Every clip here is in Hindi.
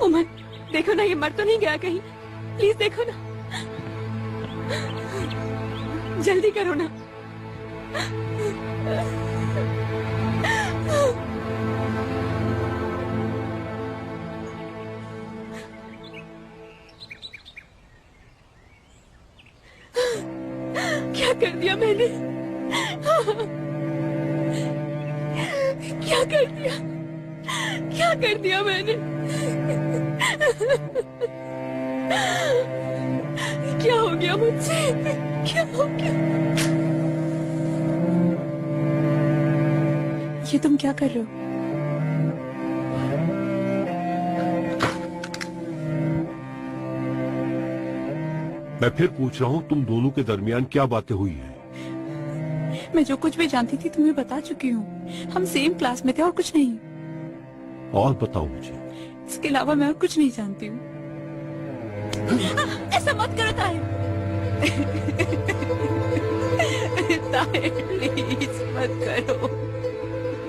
उमर, देखो ना, ये मर तो नहीं गया कहीं? प्लीज देखो ना, जल्दी करो ना। क्या कर दिया मैंने? क्या कर दिया? क्या कर दिया मैंने? क्या हो गया मुझसे? क्या हो गया? ये तुम क्या कर रहे हो? मैं फिर पूछ रहा हूँ, तुम दोनों के दरमियान क्या बातें हुई हैं? मैं जो कुछ भी जानती थी तुम्हें बता चुकी हूँ। हम सेम क्लास में थे और कुछ नहीं। और बताओ मुझे। इसके अलावा मैं और कुछ नहीं जानती हूँ। ऐसा मत करो ताहिर। ताहिर प्लीज मत करो।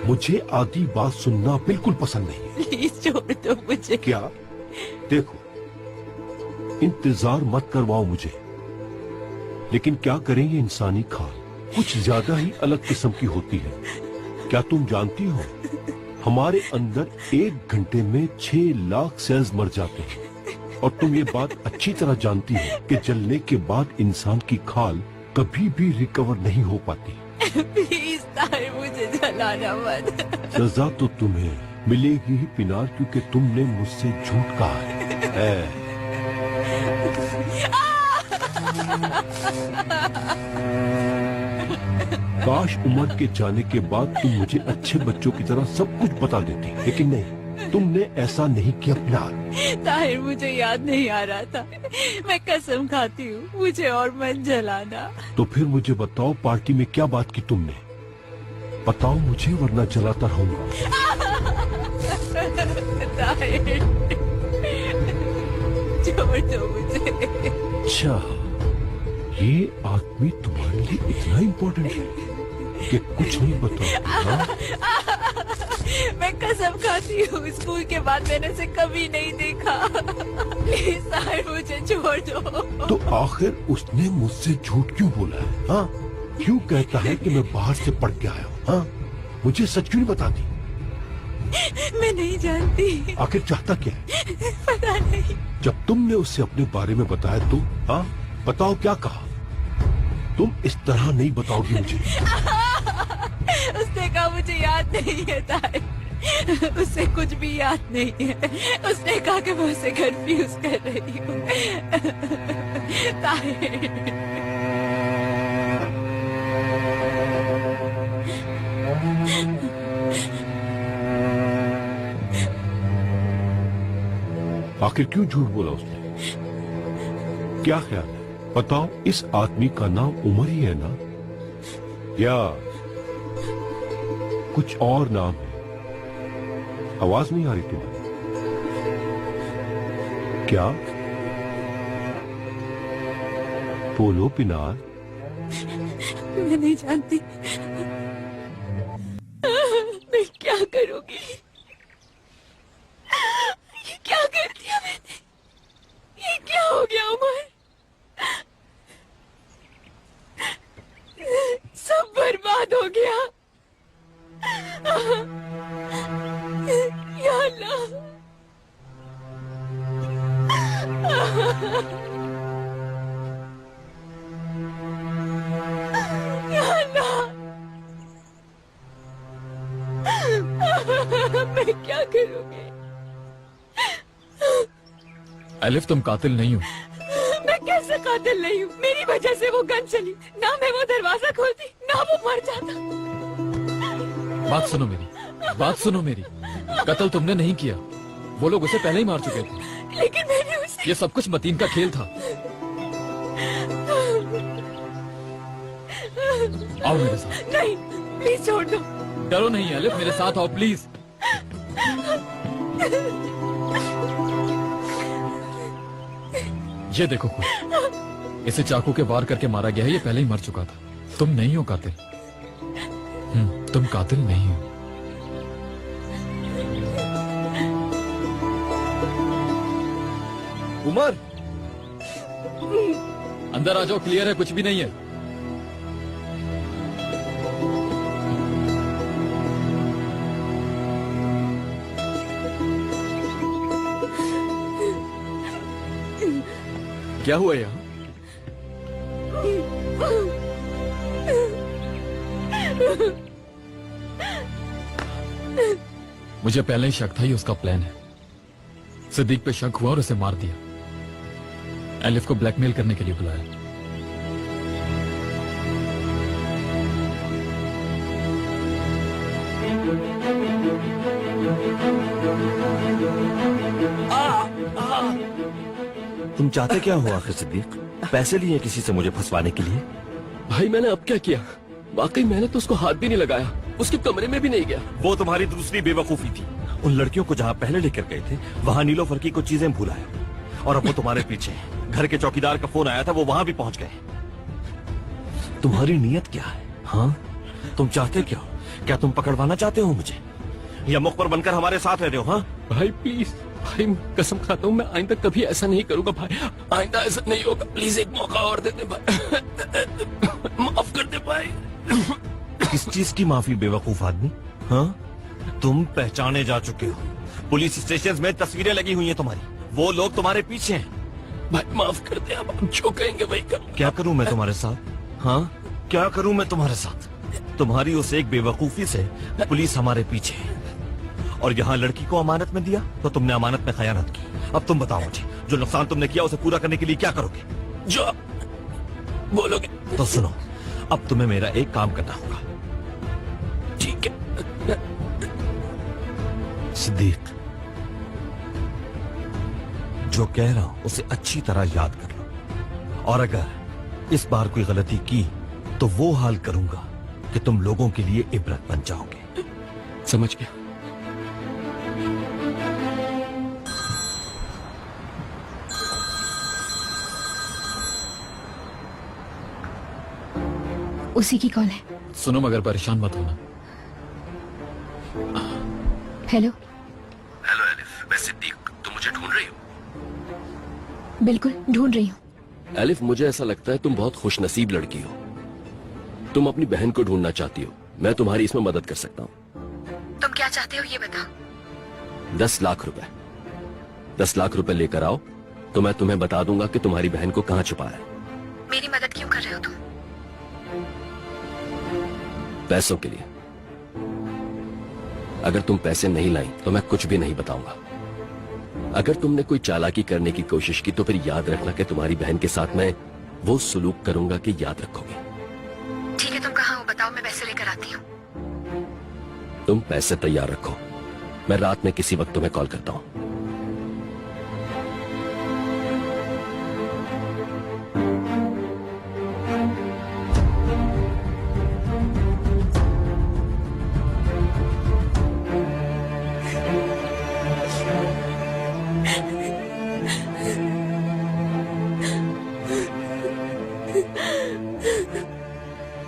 मुझे आधी बात सुनना बिल्कुल पसंद नहीं है। प्लीज छोड़ दो मुझे। क्या? देखो, इंतजार मत करवाओ मुझे, लेकिन क्या करें, ये इंसानी खाल कुछ ज्यादा ही अलग किस्म की होती है। क्या तुम जानती हो, हमारे अंदर 1 घंटे में 6 लाख सेल्स मर जाते हैं, और तुम ये बात अच्छी तरह जानती हो कि जलने के बाद इंसान की खाल कभी भी रिकवर नहीं हो पाती। प्लीज ताहिर, मुझे जलाना मत। सजा तो तुम्हें मिलेगी ही पिनार, क्योंकि तुमने मुझसे झूठ कहा है। काश उमर के जाने के बाद तुम मुझे अच्छे बच्चों की तरह सब कुछ बता देती, लेकिन नहीं, तुमने ऐसा नहीं किया पिनार। ताहिर, मुझे याद नहीं आ रहा था। मैं कसम खाती हूँ, मुझे और मत जलाना। तो फिर मुझे बताओ, पार्टी में क्या बात की तुमने? बताओ मुझे, वरना जलाता रहूंगा। ताहिर, छोड़ दो मुझे। अच्छा, ये आदमी तुम्हारे लिए इतना इम्पोर्टेंट है कि कुछ नहीं बताओ? मैं कसम खाती हूँ, स्कूल के बाद मैंने उसे कभी नहीं देखा। प्लीज ताहिर, मुझे छोड़ दो। तो आखिर उसने मुझसे झूठ क्यों बोला है? हाँ, क्यों कहता है कि मैं बाहर से पढ़ के आया हूँ? हाँ, मुझे सच क्यों नहीं बताती? मैं नहीं जानती। आखिर चाहता क्या है? पता नहीं। जब तुमने उससे अपने बारे में बताया तो हाँ, बताओ क्या कहा? तुम इस तरह नहीं बताओगी मुझे। उसने कहा मुझे याद नहीं है ताहिर, उसे कुछ भी याद नहीं है। उसने कहा कि मैं उसे कंफ्यूज कर रही हूँ। ताहिर, आखिर क्यों झूठ बोला उसने? क्या ख्याल है? बताओ, इस आदमी का नाम उमर ही है ना, या कुछ और नाम है? आवाज नहीं आ रही तुम्हें? क्या? बोलो पिनार। मैं नहीं जानती। मैं क्या करूंगी? ये क्या कर दिया मैंने? ये क्या हो गया उमर? सब बर्बाद हो गया। या अल्लाह। या अल्लाह। मैं क्या करूंगी? अलिफ, तुम कातिल नहीं हो। मैं कैसे कातिल नहीं हूँ? मेरी वजह से वो गन चली। ना मैं वो दरवाजा खोलती, ना वो मर जाता। बात सुनो मेरी, बात सुनो मेरी। कत्ल तुमने नहीं किया, वो लोग उसे पहले ही मार चुके थे। लेकिन मैंने उसे... ये सब कुछ मतीन का खेल था। आओ मेरे साथ। नहीं, प्लीज छोड़ दो। डरो नहीं अलिफ, मेरे साथ आओ प्लीज। ये देखो खुद, इसे चाकू के वार करके मारा गया है। ये पहले ही मर चुका था। तुम नहीं हो कातिल। तुम कातिल नहीं हो। उमर, अंदर आ जाओ, क्लियर है, कुछ भी नहीं है। क्या हुआ यहाँ? मुझे पहले ही शक था ये उसका प्लान है। सिद्दीक पे शक हुआ और उसे मार दिया। एलिफ को ब्लैकमेल करने के लिए बुलाया। तुम चाहते क्या हो आखिर सिद्दीक? पैसे लिए किसी से मुझे फंसवाने के लिए? भाई मैंने अब क्या किया? वाकई मैंने तो उसको हाथ भी नहीं लगाया, उसके कमरे में भी नहीं गया। वो तुम्हारी दूसरी बेवकूफी थी। उन लड़कियों को जहाँ पहले लेकर गए थे वहाँ नीलोफर की कुछ चीजें भूलाया और अब वो तुम्हारे पीछे है। घर के चौकीदार का फोन आया था, वो वहाँ भी पहुँच गए। तुम्हारी नीयत क्या है? हाँ, तुम चाहते क्या हो? क्या तुम पकड़वाना चाहते हो मुझे या मुखबर बनकर हमारे साथ रह रहे हो? हाँ भाई प्लीज, भाई कसम खाता हूँ मैं आइंदा कभी ऐसा नहीं करूंगा भाई, आइंदा ऐसा नहीं होगा। प्लीज एक मौका और दे दे भाई, माफ कर दे भाई। किस चीज की माफी बेवकूफ आदमी? हाँ, तुम पहचाने जा चुके हो। पुलिस स्टेशन में तस्वीरें लगी हुई हैं तुम्हारी, वो लोग तुम्हारे पीछे हैं। भाई माफ कर दे, अब जो कहेंगे भाई करूंगा। क्या करूं मैं तुम्हारे साथ? हाँ, क्या करूं मैं तुम्हारे साथ? तुम्हारी उस एक बेवकूफी से पुलिस हमारे पीछे है और यहाँ लड़की को अमानत में दिया तो तुमने अमानत में खयानत की। अब तुम बताओ मुझे, जो नुकसान तुमने किया उसे पूरा करने के लिए क्या करोगे? जो बोलोगे। तो सुनो, अब तुम्हें मेरा एक काम करना होगा। ठीक है सिद्दीक, जो कह रहा हूं उसे अच्छी तरह याद कर लो और अगर इस बार कोई गलती की तो वो हाल करूंगा कि तुम लोगों के लिए इबरत बन जाओगे। समझ गया। उसी की कॉल है। सुनो, मगर परेशान मत होना। हेलो। हेलो एलिफ, मैं सिद्दीक। तुम मुझे ढूंढ रही हो? बिल्कुल ढूंढ रही हूँ। एलिफ, मुझे ऐसा लगता है तुम बहुत खुशनसीब लड़की हो। तुम अपनी बहन को ढूंढना चाहती हो, मैं तुम्हारी इसमें मदद कर सकता हूँ। तुम क्या चाहते हो ये बताओ। 10 लाख रुपए। 10 लाख रुपए लेकर आओ तो मैं तुम्हें बता दूंगा कि तुम्हारी बहन को कहाँ छुपाया है। मेरी मदद क्यों कर रहे हो तुम? पैसों के लिए। अगर तुम पैसे नहीं लाई तो मैं कुछ भी नहीं बताऊंगा। अगर तुमने कोई चालाकी करने की कोशिश की तो फिर याद रखना कि तुम्हारी बहन के साथ मैं वो सुलूक करूंगा कि याद रखोगे। ठीक है, तुम कहाँ हो बताओ, मैं पैसे लेकर आती हूँ। तुम पैसे तैयार रखो, मैं रात में किसी वक्त तुम्हें कॉल करता हूँ।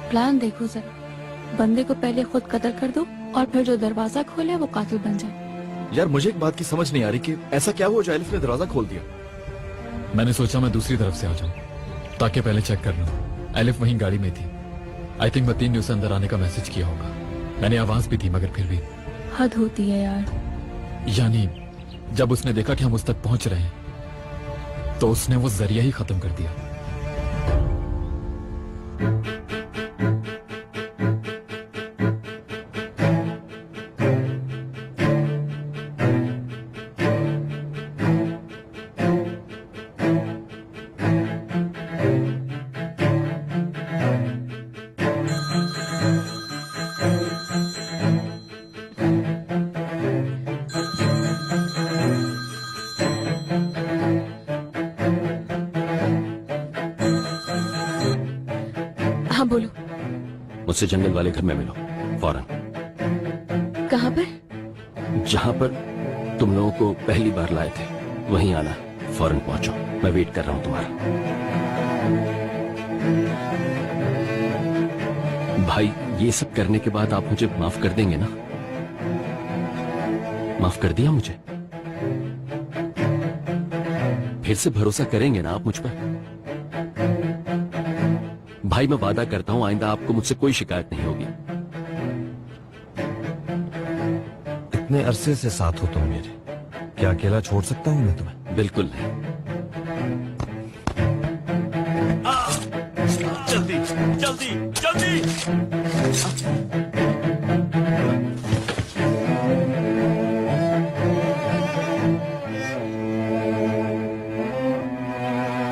प्लान देखो जरा, बंदे को पहले खुद कत्ल कर दो और फिर जो दरवाजा खोले वो कातिल बन जाए। यार मुझे एक बात की समझ नहीं आ रही कि ऐसा क्या हुआ जो एलिफ ने दरवाजा खोल दिया। मैंने सोचा मैं दूसरी तरफ से आ जाऊं ताकि पहले चेक कर लूं। एलिफ वहीं गाड़ी में थी। आई थिंक मतीन ने उसे अंदर आने का मैसेज किया होगा। मैंने आवाज भी दी मगर फिर भी। हद होती है यार। यानी जब उसने देखा कि हम उस तक पहुंच रहे हैं तो उसने वो जरिया ही खत्म कर दिया। हाँ बोलो। मुझसे जंगल वाले घर में मिलो फौरन। कहाँ पर? जहाँ पर तुम लोगों को पहली बार लाए थे वहीं आना। फौरन पहुंचो, मैं वेट कर रहा हूँ तुम्हारा। भाई ये सब करने के बाद आप मुझे माफ कर देंगे ना? माफ कर दिया मुझे? फिर से भरोसा करेंगे ना आप मुझ पर? भाई मैं वादा करता हूं आइंदा आपको मुझसे कोई शिकायत नहीं होगी। इतने अरसे से साथ हो तुम मेरे, क्या अकेला छोड़ सकता हूँ मैं तुम्हें? बिल्कुल नहीं। जल्दी जल्दी जल्दी।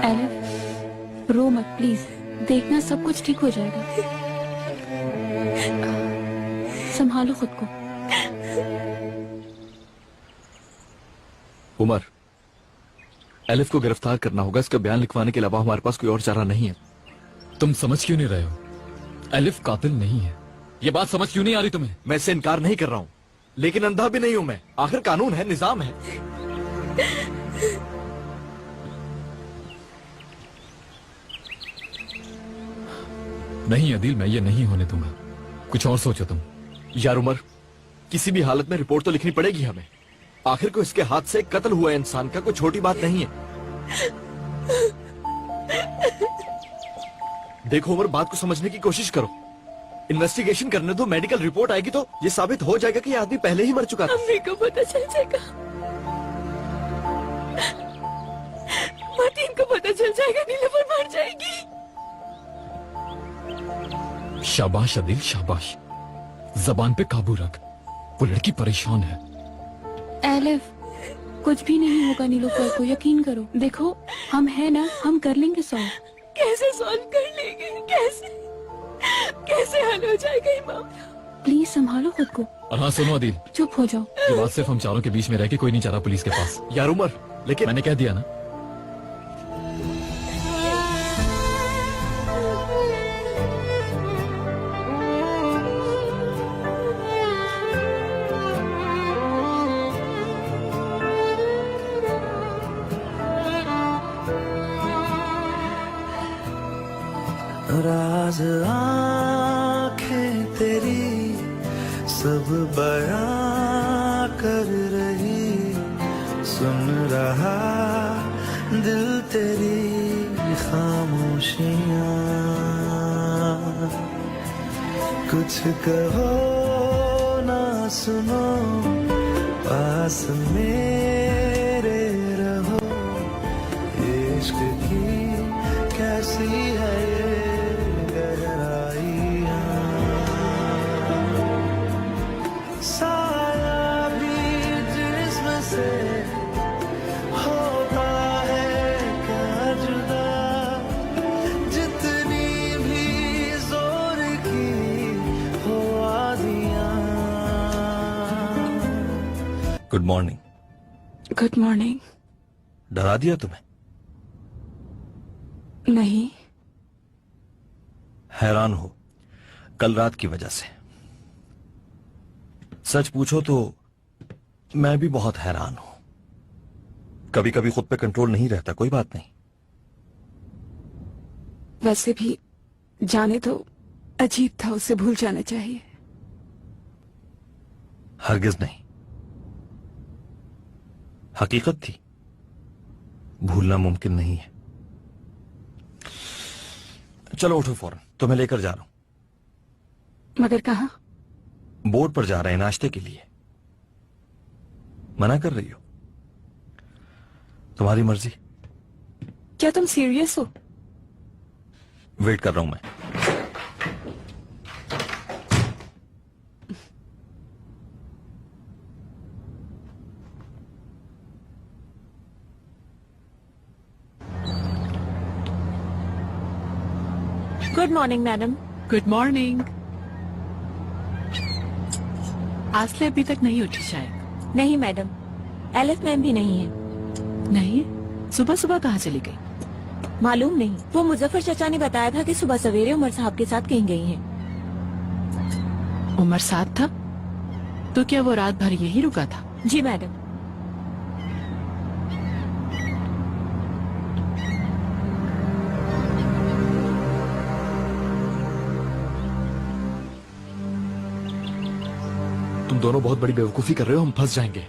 एलिफ, रो मत प्लीज, देखना सब कुछ ठीक हो जाएगा। संभालो खुद को। उमर, एलिफ को गिरफ्तार करना होगा। इसका बयान लिखवाने के अलावा हमारे पास कोई और चारा नहीं है। तुम समझ क्यों नहीं रहे हो? एलिफ कातिल नहीं है। ये बात समझ क्यों नहीं आ रही तुम्हें? मैं इससे इनकार नहीं कर रहा हूँ, लेकिन अंधा भी नहीं हूँ मैं। आखिर कानून है, निजाम है। नहीं अदील, मैं ये नहीं होने दूंगा। कुछ और सोचो तुम। यार उमर, किसी भी हालत में रिपोर्ट तो लिखनी पड़ेगी हमें। आखिर को इसके हाथ से कत्ल हुआ इंसान का कोई छोटी बात नहीं है। देखो उमर, बात को समझने की कोशिश करो। इन्वेस्टिगेशन करने दो, मेडिकल रिपोर्ट आएगी तो ये साबित हो जाएगा कि ये आदमी पहले ही मर चुका था। अम्मी को पता चल जाएगा, मार्टिन को पता चल जाएगा, नीलोफर मर जाएगी। शाबाश अदील, शाबाश। जबान पे काबू रख, वो लड़की परेशान है। एलिफ, कुछ भी नहीं होगा नीलोफर को, यकीन करो। देखो हम हैं ना, हम कर लेंगे सॉल्व। कैसे सॉल्व कर लेंगे? कैसे हल हो जाएगा ये मामला? प्लीज संभालो खुद को। और हाँ सुनो अदील, चुप हो जाओ। ये बात सिर्फ हम चारों के बीच में रह के कोई नहीं चाह रहा पुलिस के पास। यार उमर, लेकिन मैंने कह दिया ना। राज आंखें तेरी सब बयां कर रही, सुन रहा दिल तेरी खामोशियां। कुछ कहो ना सुनो, पास मेरे रहो। इश्क की कैसी है ये गहराइयां, साया भी जिस्म से होता है क्या जुदा, जितनी भी जोर की हो आदियां। Good morning. Good morning. डरा दिया तुम्हें? नहीं। हैरान हो कल रात की वजह से? सच पूछो तो मैं भी बहुत हैरान हूं। कभी कभी खुद पे कंट्रोल नहीं रहता। कोई बात नहीं। वैसे भी जाने तो अजीब था, उसे भूल जाना चाहिए। हरगिज नहीं, हकीकत थी, भूलना मुमकिन नहीं है। चलो उठो फौरन, तुम्हें लेकर जा रहा हूं। मगर कहाँ? बोर्ड पर जा रहे हैं नाश्ते के लिए। मना कर रही हो? तुम्हारी मर्जी। क्या तुम सीरियस हो? वेट कर रहा हूं मैं। Good morning madam. Good morning. आसले अभी तक नहीं उठी शायद? नहीं मैडम, एलिफ मैम भी नहीं है। नहीं? सुबह सुबह कहाँ चली गई? मालूम नहीं, वो मुजफ्फर चाचा ने बताया था कि सुबह सवेरे उमर साहब के साथ कहीं गई हैं। उमर साथ था तो क्या वो रात भर यही रुका था? जी मैडम। तुम दोनों बहुत बड़ी बेवकूफी कर रहे हो, हम फंस जाएंगे।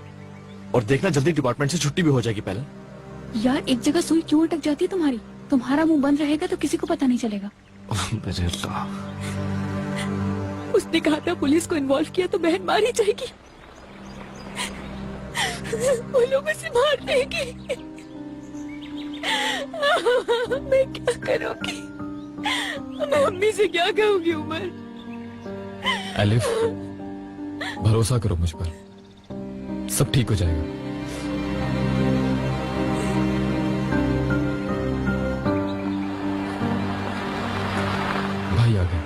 और देखना जल्दी डिपार्टमेंट से छुट्टी भी हो जाएगी पहले। यार एक जगह सुई क्यों अटक जाती है तुम्हारी? तुम्हारा मुंह बंद रहेगा तो किसी को पता नहीं चलेगा। मेरे अल्लाह, उसने कहा था पुलिस को इन्वॉल्व किया तो बहन मारी जाएगी, वो लोग उसे मार देंगे। मैं क्या करूंगी? मैं अम्मी से क्या कहूंगी उमर? एलिफ, भरोसा करो मुझ पर, सब ठीक हो जाएगा। भाई आ गए।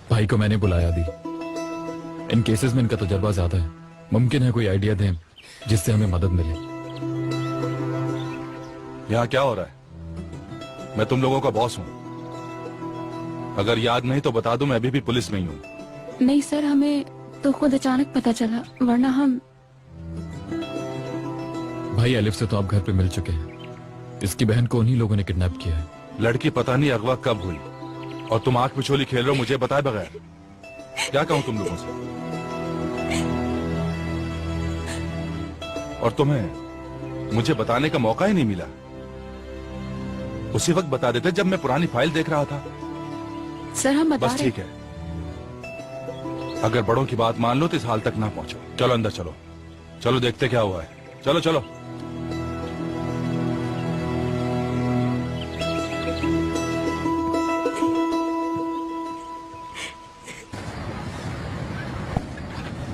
भाई को मैंने बुलाया दी। इन केसेस में इनका तजर्बा ज्यादा है, मुमकिन है कोई आइडिया दें जिससे हमें मदद मिले। यहाँ क्या हो रहा है? मैं तुम लोगों का बॉस हूँ। अगर याद नहीं तो बता दूं, मैं अभी भी पुलिस में ही हूँ। नहीं सर, हमें तो खुद अचानक पता चला, वरना हम। भाई एलिफ से तो आप घर पे मिल चुके हैं, इसकी बहन को उन्हीं लोगों ने किडनैप किया है। लड़की पता नहीं अगवा कब हुई और तुम आंख पिछोली खेल रहे हो मुझे बताए बगैर। क्या कहूँ तुम लोगों से? और तुम्हें मुझे बताने का मौका ही नहीं मिला। उसी वक्त बता देते जब मैं पुरानी फाइल देख रहा था। सर हम बता बस रहे। ठीक है, अगर बड़ों की बात मान लो तो इस हाल तक ना पहुंचो। चलो अंदर चलो, चलो देखते क्या हुआ है। चलो चलो।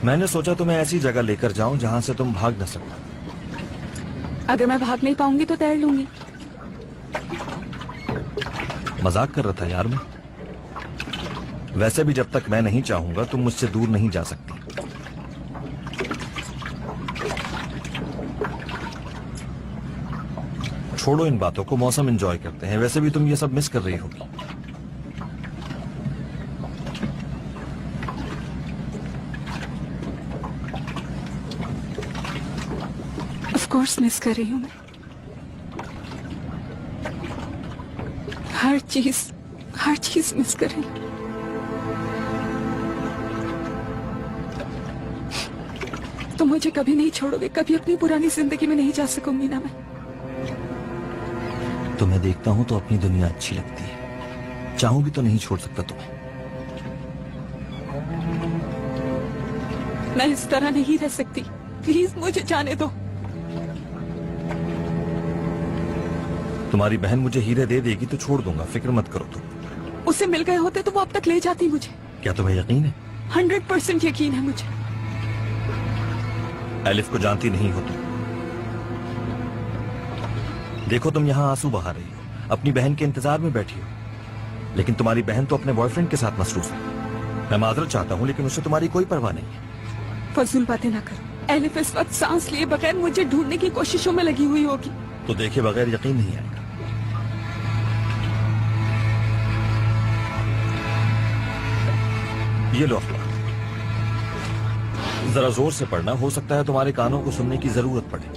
मैंने सोचा तुम्हें ऐसी जगह लेकर जाऊं जहां से तुम भाग न सको। अगर मैं भाग नहीं पाऊंगी तो तैर लूंगी। मजाक कर रहा था यार मैं। वैसे भी जब तक मैं नहीं चाहूंगा तुम मुझसे दूर नहीं जा सकती। छोड़ो इन बातों को, मौसम एंजॉय करते हैं। वैसे भी तुम ये सब मिस कर रही होगी। ऑफ कोर्स मिस कर रही हूँ मैं। हर चीज मिस कर रही हूँ। तुम मुझे कभी नहीं छोड़ोगे, कभी अपनी पुरानी जिंदगी में नहीं जा सकूंगी ना मैं। तुम्हें देखता हूं तो अपनी दुनिया अच्छी लगती है। चाहूं भी तो नहीं छोड़ सकता तुम्हें। मैं इस तरह नहीं रह सकती, प्लीज मुझे जाने दो। तुम्हारी बहन मुझे हीरे दे देगी तो छोड़ दूंगा, फिक्र मत करो तुम। उससे मिल गए होते तो वो अब तक ले जाती मुझे। क्या तुम्हें यकीन है? 100% यकीन है मुझे। एलिफ को जानती नहीं हो तुम। देखो तुम यहाँ आंसू बहा रही हो, अपनी बहन के इंतजार में बैठी हो, लेकिन तुम्हारी बहन तो अपने बॉयफ्रेंड के साथ मसरूफ है। मैं माजरत चाहता हूँ लेकिन उससे तुम्हारी कोई परवाह नहीं है। फजूल बातें ना करो। एलिफ इस वक्त सांस लिए बगैर मुझे ढूंढने की कोशिशों में लगी हुई होगी। तो देखे बगैर यकीन नहीं आएगा। ये लो अखबार, जरा जोर से पढ़ना, हो सकता है तुम्हारे कानों को सुनने की जरूरत पड़े।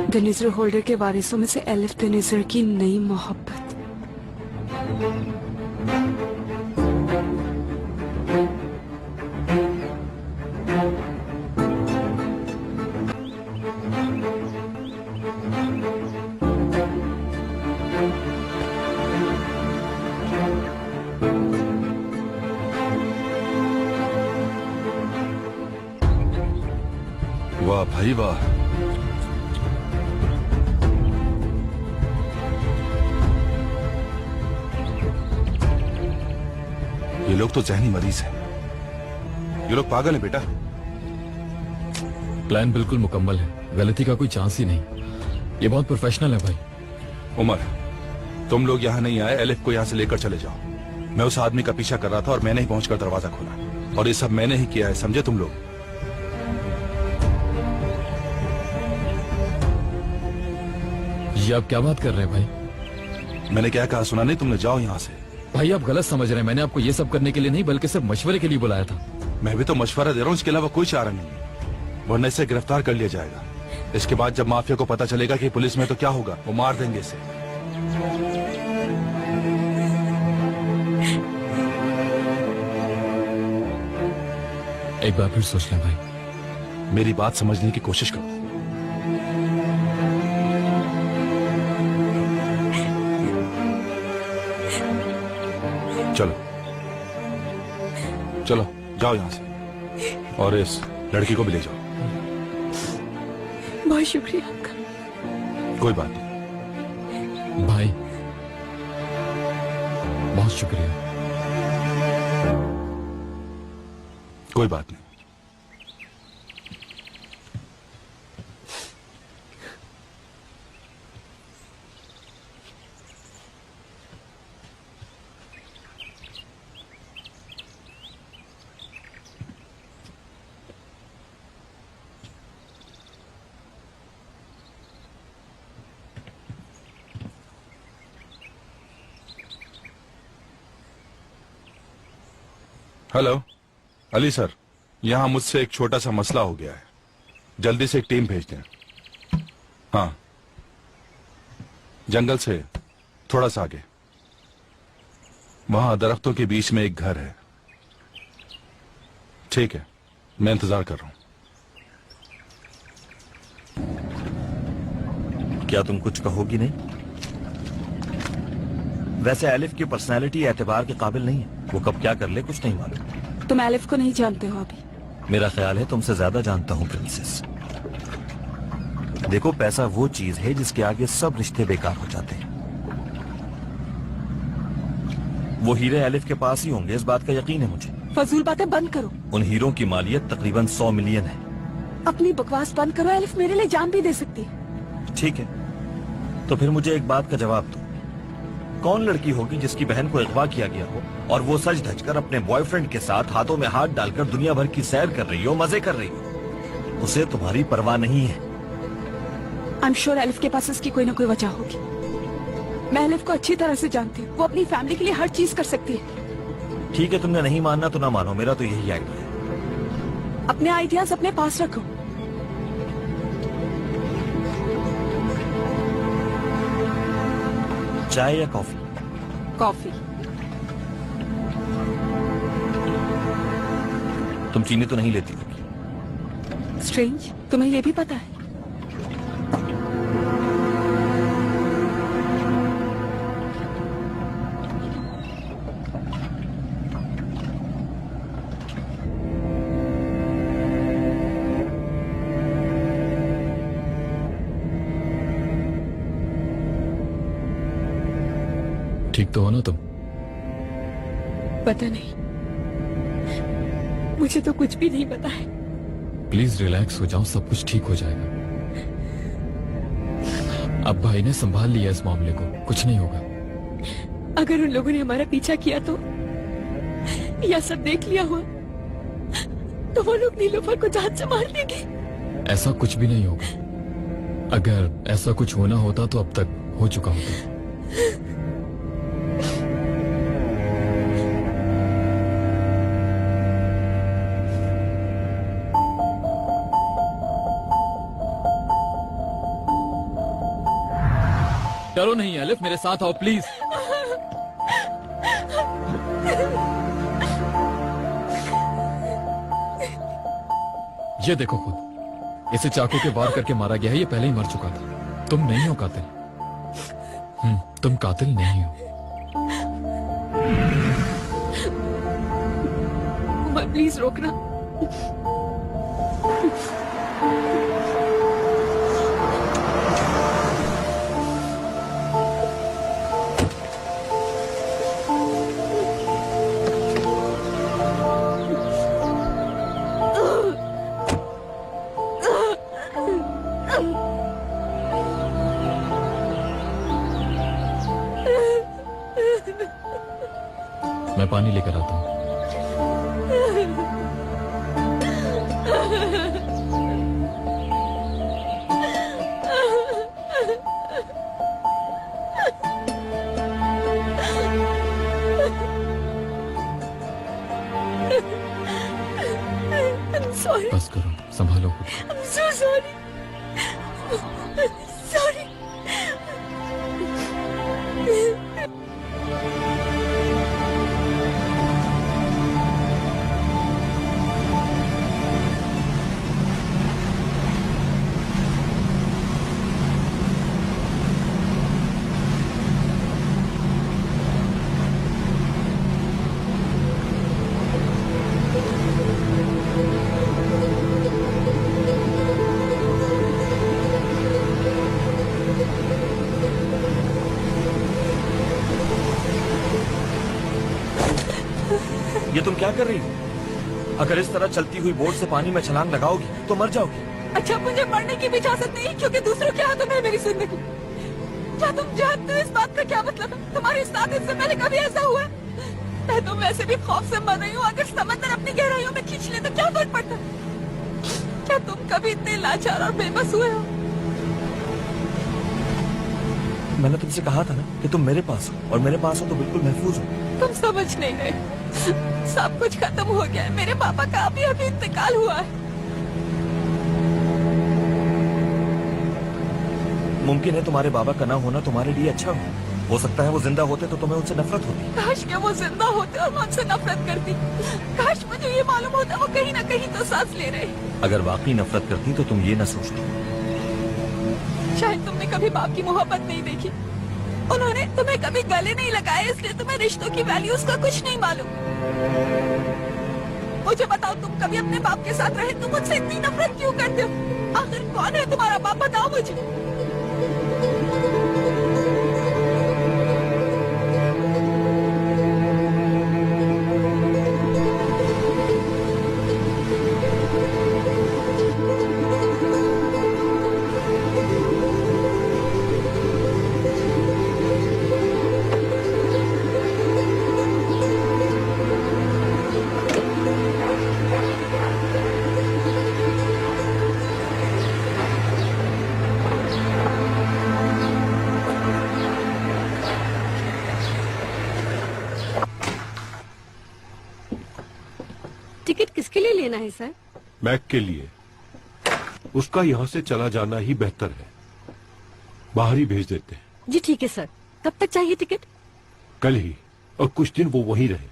दनिजर होल्डर के वारिसों में से एलिफ दनिजर की नई मोहब्बत। वाह भाई वाह। ये लोग तो जहनी मरीज हैं। ये लोग पागल हैं बेटा। प्लान बिल्कुल मुकम्मल है, गलती का कोई चांस ही नहीं। ये बहुत प्रोफेशनल है भाई। उमर, तुम लोग यहाँ नहीं आए, एलिफ को यहाँ से लेकर चले जाओ। मैं उस आदमी का पीछा कर रहा था और मैंने ही पहुंचकर दरवाजा खोला, और ये सब मैंने ही किया है, समझे तुम लोग? ये आप क्या बात कर रहे हैं भाई? मैंने क्या कहा सुना नहीं तुमने? जाओ यहाँ से। भाई आप गलत समझ रहे हैं, मैंने आपको ये सब करने के लिए नहीं बल्कि सिर्फ मशवरे के लिए बुलाया था। मैं भी तो मशवरा दे रहा हूँ, इसके अलावा कोई चारा नहीं है, वरना इसे गिरफ्तार कर लिया जाएगा। इसके बाद जब माफिया को पता चलेगा कि पुलिस में तो क्या होगा, वो मार देंगे इसे। एक बार फिर सोच लें भाई। मेरी बात समझने की कोशिश करो। चलो चलो जाओ यहां से, और इस लड़की को भी ले जाओ। बहुत शुक्रिया आपका। कोई बात नहीं। भाई बहुत शुक्रिया। कोई बात नहीं। हेलो अली सर, यहां मुझसे एक छोटा सा मसला हो गया है, जल्दी से एक टीम भेज दें। हाँ, जंगल से थोड़ा सा आगे, वहां दरख्तों के बीच में एक घर है। ठीक है, मैं इंतजार कर रहा हूं। क्या तुम कुछ कहोगी नहीं? वैसे एलिफ की पर्सनैलिटी एतबार के काबिल नहीं है, वो कब क्या कर ले कुछ नहीं मालूम। तुम एलिफ को नहीं जानते हो अभी। मेरा ख्याल है तुमसे ज्यादा जानता हूं प्रिंसेस। देखो, पैसा वो चीज है जिसके आगे सब रिश्ते बेकार हो जाते हैं। वो हीरे एलिफ के पास ही होंगे, इस बात का यकीन है मुझे। फजूल बातें बंद करो। उन हीरों की मालियत तकरीबन 100 मिलियन है। अपनी बकवास बंद करो। एलिफ मेरे लिए जान भी दे सकती है। ठीक है, तो फिर मुझे एक बात का जवाब दो। कौन लड़की होगी जिसकी बहन को अगवा किया गया हो और वो सज धज कर अपने बॉयफ्रेंड के साथ हाथों में हाथ डालकर दुनिया भर की सैर कर रही हो, मजे कर रही हो? उसे तुम्हारी परवाह नहीं है। आई एम श्योर एलिफ के पास इसकी कोई ना कोई वजह होगी। मैं एलिफ को अच्छी तरह से जानती हूँ। वो अपनी फैमिली के लिए हर चीज कर सकती है। ठीक है, तुमने नहीं मानना तो ना मानो, मेरा तो यही आइडिया है। अपने आइडियाज अपने पास रखो। चाय या कॉफी? कॉफी। तुम चीनी तो नहीं लेती होगी? स्ट्रेंज, तुम्हें ये भी पता है? ठीक तो हो ना तुम? पता नहीं, मुझे तो कुछ भी नहीं पता है। प्लीज रिलैक्स हो जाओ, सब कुछ ठीक हो जाएगा। अब भाई ने संभाल लिया इस मामले को, कुछ नहीं होगा। अगर उन लोगों ने हमारा पीछा किया तो, या सब देख लिया हुआ, तो वो लोग नीलोफर को जान से मार देंगे। ऐसा कुछ भी नहीं होगा। अगर ऐसा कुछ होना होता तो अब तक हो चुका होता। डरो नहीं एलिफ, मेरे साथ आओ प्लीज। ये देखो खुद, इसे चाकू के वार करके मारा गया है। ये पहले ही मर चुका था। तुम नहीं हो कातिल। तुम कातिल नहीं हो। उमर प्लीज रोकना। मैं पानी लेकर आता हूँ। Sorry. बस करो, संभालो खुद। I'm so sorry. Sorry. ये तुम क्या कर रही हो? अगर इस तरह चलती हुई बोट से पानी में छलांग लगाओगी तो मर जाओगी। अच्छा, मुझे मरने की भी इजाजत नहीं, क्योंकि दूसरों के हाथों में मेरी जिंदगी। क्या तुम जानते हो इस बात का क्या मतलब है? तुम्हारे साथ इससे पहले कभी ऐसा हुआ है? मैं तो वैसे भी खौफ से मर रही हूँ। अगर समंदर अपनी गहराइयों में खींच ले तो क्या फर्क पड़ता है? क्या तुम कभी इतने लाचार और बेबस हुए हो? मैंने तुमसे कहा था ना कि तुम मेरे पास हो, और मेरे पास हो तो बिल्कुल महफूज हो। तुम समझ नहीं रहे। सब कुछ खत्म हो गया है। मेरे पापा का अभी अभी इंतकाल हुआ है। मुमकिन है तुम्हारे बाबा का ना होना तुम्हारे लिए अच्छा हो सकता है वो जिंदा होते तो तुम्हें उनसे नफरत होती। काश के वो जिंदा होते और मैं उनसे नफरत करती। काश मुझे ये मालूम होता वो कहीं ना कहीं तो सांस ले रहे। अगर वाकई नफरत करती तो तुम ये न सोचती। शायद तुमने कभी बाप की मोहब्बत नहीं देखी। उन्होंने तुम्हें कभी गले नहीं लगाए, इसलिए तुम्हें रिश्तों की वैल्यूज का कुछ नहीं मालूम। मुझे बताओ, तुम कभी अपने बाप के साथ रहे? तुम मुझसे इतनी नफरत क्यों करते हो? आखिर कौन है तुम्हारा बाप? बताओ मुझे। टिकट किसके लिए लेना है सर? मैक के लिए। उसका यहाँ से चला जाना ही बेहतर है। बाहर ही भेज देते हैं। जी ठीक है सर। कब तक चाहिए टिकट? कल ही, और कुछ दिन वो वहीं रहे।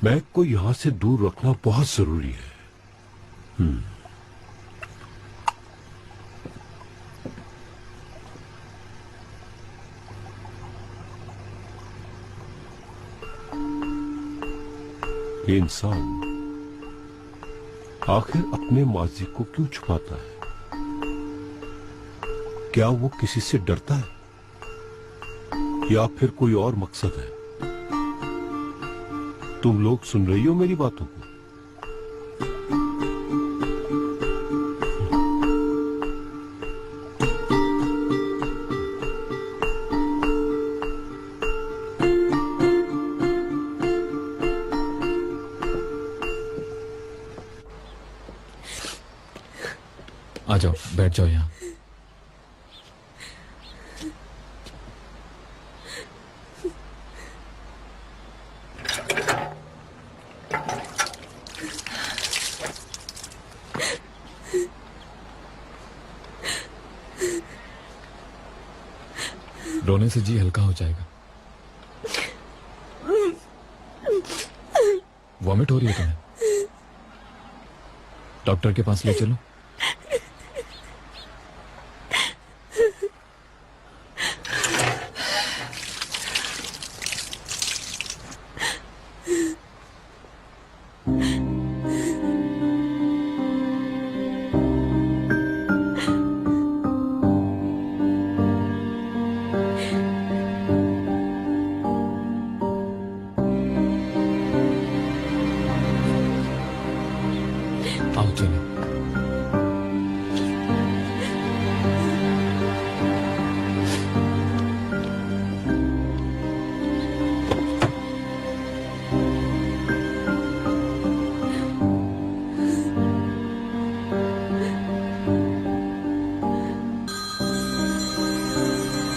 मैक को यहाँ से दूर रखना बहुत जरूरी है। ये इंसान आखिर अपने माजी को क्यों छुपाता है? क्या वो किसी से डरता है, या फिर कोई और मकसद है? तुम लोग सुन रही हो मेरी बातों को? आ जाओ, बैठ जाओ यहाँ। रोने से जी हल्का हो जाएगा। वॉमिट हो रही है तुम्हें? डॉक्टर के पास ले चलो। आओ चलो।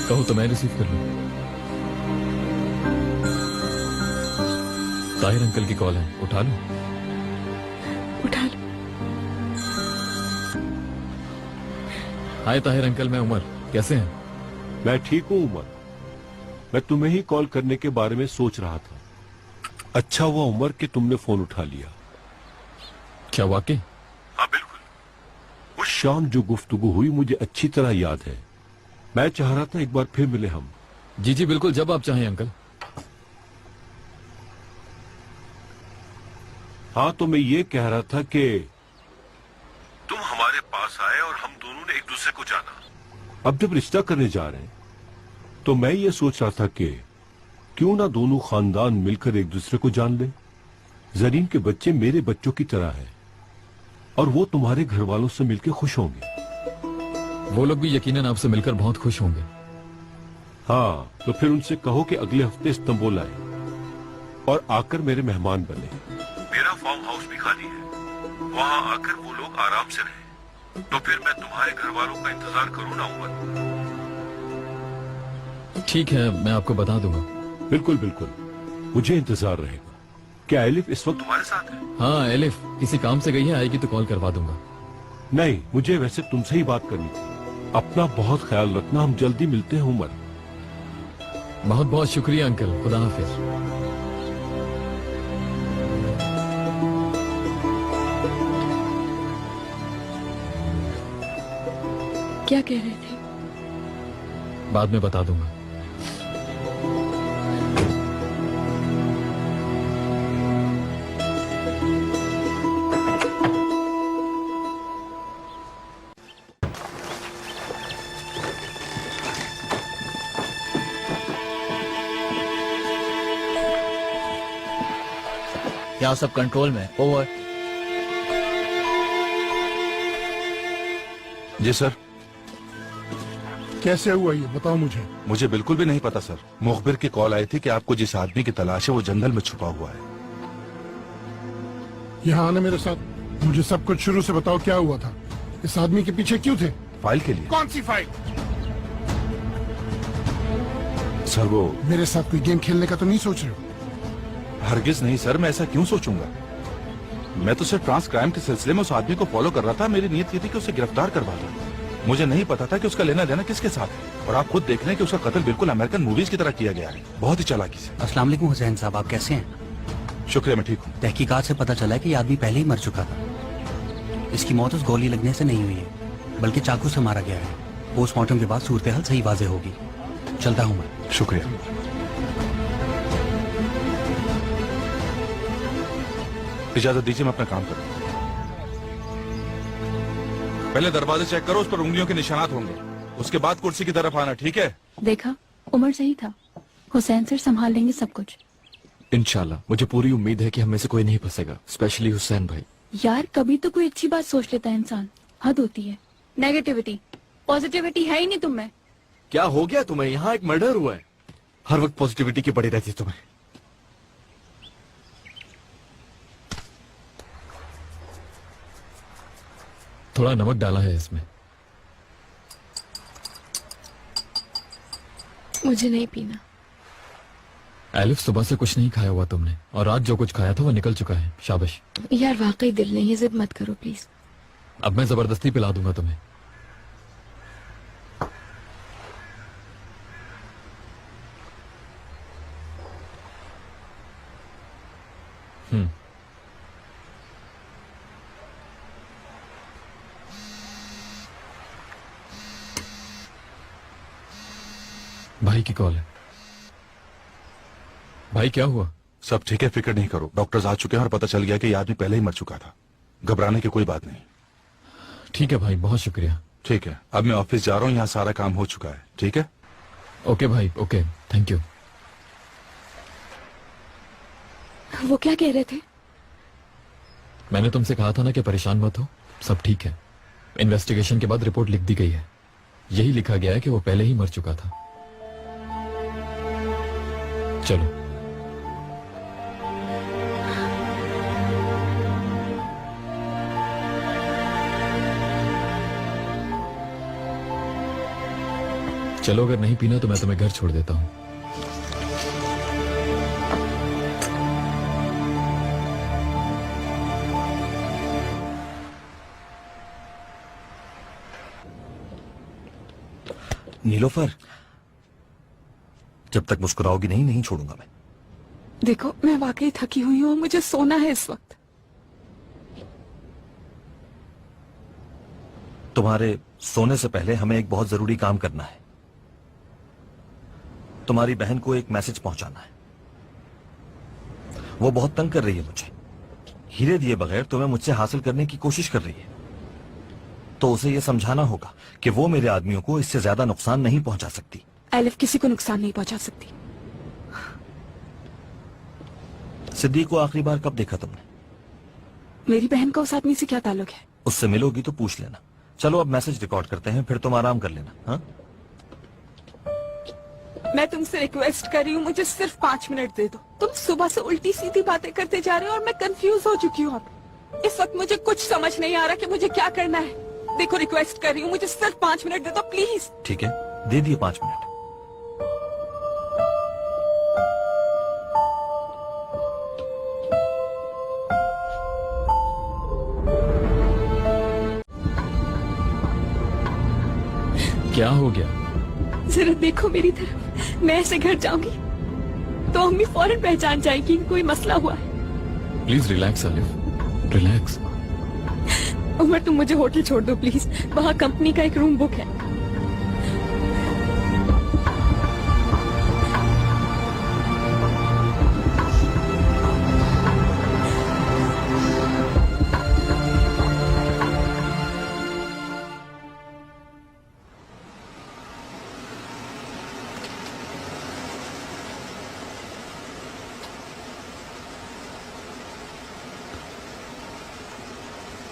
कहो तो मैं रिसीव कर लूं। ताहिर अंकल की कॉल है, उठा लूं? उठा लो। हाय ताहिर अंकल, मैं उमर। कैसे हैं? मैं ठीक हूं उमर। मैं तुम्हें ही कॉल करने के बारे में सोच रहा था। अच्छा हुआ उमर कि तुमने फोन उठा लिया। क्या वाकई? हाँ बिल्कुल। उस शाम जो गुफ्तगू हुई मुझे अच्छी तरह याद है। मैं चाह रहा था एक बार फिर मिले हम। जी जी बिल्कुल, जब आप चाहें अंकल। हाँ, तो मैं ये कह रहा था कि तुम हमारे पास आए और हम दोनों ने एक दूसरे को जाना। अब जब रिश्ता करने जा रहे हैं तो मैं ये सोच रहा था कि क्यों ना दोनों खानदान मिलकर एक दूसरे को जान ले। जरीन के बच्चे मेरे बच्चों की तरह हैं और वो तुम्हारे घर वालों से मिलकर खुश होंगे। वो लोग भी यकीनन आपसे मिलकर बहुत खुश होंगे। हाँ, तो फिर उनसे कहो कि अगले हफ्ते इस्तांबुल आए और आकर मेरे मेहमान बने। मेरा फार्म हाउस भी खाली है, वहाँ आकर वो लोग आराम से रहे। तो फिर मैं तुम्हारे घर वालों का इंतजार करूँ ना उमर? ठीक है, मैं आपको बता दूंगा। बिल्कुल बिल्कुल, मुझे इंतजार रहेगा। क्या एलिफ इस वक्त तुम्हारे साथ है? हाँ, एलिफ किसी काम से गई है, आएगी तो कॉल करवा दूंगा। नहीं, मुझे वैसे तुमसे ही बात करनी थी। अपना बहुत ख्याल रखना, हम जल्दी मिलते हैं उमर। बहुत बहुत शुक्रिया अंकल, खुदा हाफिज। क्या कह रहे थे? बाद में बता दूंगा। यहाँ सब कंट्रोल में। ओवर। जी सर। कैसे हुआ ये बताओ मुझे। मुझे बिल्कुल भी नहीं पता सर। मुखबिर की कॉल आई थी कि आपको जिस आदमी की तलाश है वो जंगल में छुपा हुआ है। यहाँ आना मेरे साथ। मुझे सब कुछ शुरू से बताओ, क्या हुआ था? इस आदमी के पीछे क्यों थे? फाइल के लिए। कौन सी फाइल? सर वो मेरे साथ कोई गेम खेलने का तो नहीं सोच रहे हो? हरगिज नहीं सर, मैं ऐसा क्यों सोचूंगा। मैं तो सिर्फ ट्रांस क्राइम के सिलसिले में उस आदमी को फॉलो कर रहा था। मेरी नीयत ये थी कि उसे गिरफ्तार करवाता। मुझे नहीं पता था कि उसका लेना देना किसके साथ है। और आप खुद देख रहे हैं कि उसका कत्ल बिल्कुल अमेरिकन मूवीज की तरह किया गया है, बहुत ही चालाकी से। अस्सलाम वालेकुम हुसैन साहब, आप कैसे हैं? शुक्रिया, मैं ठीक हूँ। तहकीकात से पता चला है कि ये आदमी पहले ही मर चुका था। इसकी मौत उस गोली लगने से नहीं हुई है, बल्कि चाकू से मारा गया है। पोस्टमार्टम के बाद सूरत हाल सही वाज़ेह होगी। चलता हूँ मैं। शुक्रिया। इजाजत दीजिए, मैं अपना काम करूँ। पहले दरवाजे चेक करो, उस पर उंगलियों के निशानात होंगे। उसके बाद कुर्सी की तरफ आना, ठीक है? देखा, उमर सही था। हुसैन सर संभाल लेंगे सब कुछ। इंशाल्लाह। मुझे पूरी उम्मीद है कि हम में से कोई नहीं फंसेगा, स्पेशली हुसैन भाई। यार, कभी तो कोई अच्छी बात सोच लेता है इंसान। हद होती है। नेगेटिविटी पॉजिटिविटी है ही नहीं तुम में। क्या हो गया तुम्हें? यहाँ एक मर्डर हुआ है, हर वक्त पॉजिटिविटी की पड़ी रहती है तुम्हें। थोड़ा नमक डाला है इसमें। मुझे नहीं पीना। एलिफ, सुबह से कुछ नहीं खाया हुआ तुमने, और रात जो कुछ खाया था वो निकल चुका है। शाबाश। यार वाकई दिल नहीं है, जिद मत करो प्लीज। अब मैं जबरदस्ती पिला दूंगा तुम्हें। भाई की कॉल है। भाई क्या हुआ? सब ठीक है, फिक्र नहीं करो। डॉक्टर्स आ चुके हैं और पता चल गया कि ये आदमी पहले ही मर चुका था। घबराने की कोई बात नहीं। ठीक है भाई, बहुत शुक्रिया। ठीक है, अब मैं ऑफिस जा रहा हूँ, यहाँ सारा काम हो चुका है। ठीक है? ओके भाई, ओके, थैंक यू। वो क्या कह रहे थे? मैंने तुमसे कहा था ना कि परेशान मत हो, सब ठीक है। इन्वेस्टिगेशन के बाद रिपोर्ट लिख दी गई है। यही लिखा गया है कि वो पहले ही मर चुका था। चलो। चलो, अगर नहीं पीना तो मैं तुम्हें घर छोड़ देता हूं। नीलोफर, जब तक मुस्कुराओगी नहीं, नहीं छोड़ूंगा मैं। देखो, मैं वाकई थकी हुई हूँ, मुझे सोना है इस वक्त। तुम्हारे सोने से पहले हमें एक बहुत जरूरी काम करना है। तुम्हारी बहन को एक मैसेज पहुंचाना है। वो बहुत तंग कर रही है मुझे। हीरे दिए बगैर तुम्हें मुझसे हासिल करने की कोशिश कर रही है। तो उसे ये समझाना होगा कि वो मेरे आदमियों को इससे ज्यादा नुकसान नहीं पहुंचा सकती। एलिफ किसी को नुकसान नहीं पहुंचा सकती। सिद्दीक को आखिरी बार कब देखा तुमने? मेरी बहन का उस आदमी से क्या ताल्लुक है? उससे मिलोगी तो पूछ लेना। चलो अब मैसेज रिकॉर्ड करते हैं, फिर तुम आराम कर लेना। हाँ, मैं तुमसे रिक्वेस्ट कर रही हूँ, मुझे सिर्फ 5 मिनट दे दो। तुम सुबह से उल्टी सीधी बातें करते जा रहे हो और मैं कंफ्यूज हो चुकी हूँ। अब इस वक्त मुझे कुछ समझ नहीं आ रहा कि मुझे क्या करना है। देखो रिक्वेस्ट कर रही हूँ, मुझे सिर्फ 5 मिनट दे दो प्लीज। ठीक है, दे दिए 5 मिनट। क्या हो गया? जरा देखो मेरी तरफ। मैं ऐसे घर जाऊंगी तो अम्मी फौरन पहचान जाएगी कि कोई मसला हुआ है। प्लीज रिलैक्स अलिफ, रिलैक्स। उमर तुम मुझे होटल छोड़ दो प्लीज, वहाँ कंपनी का एक रूम बुक है।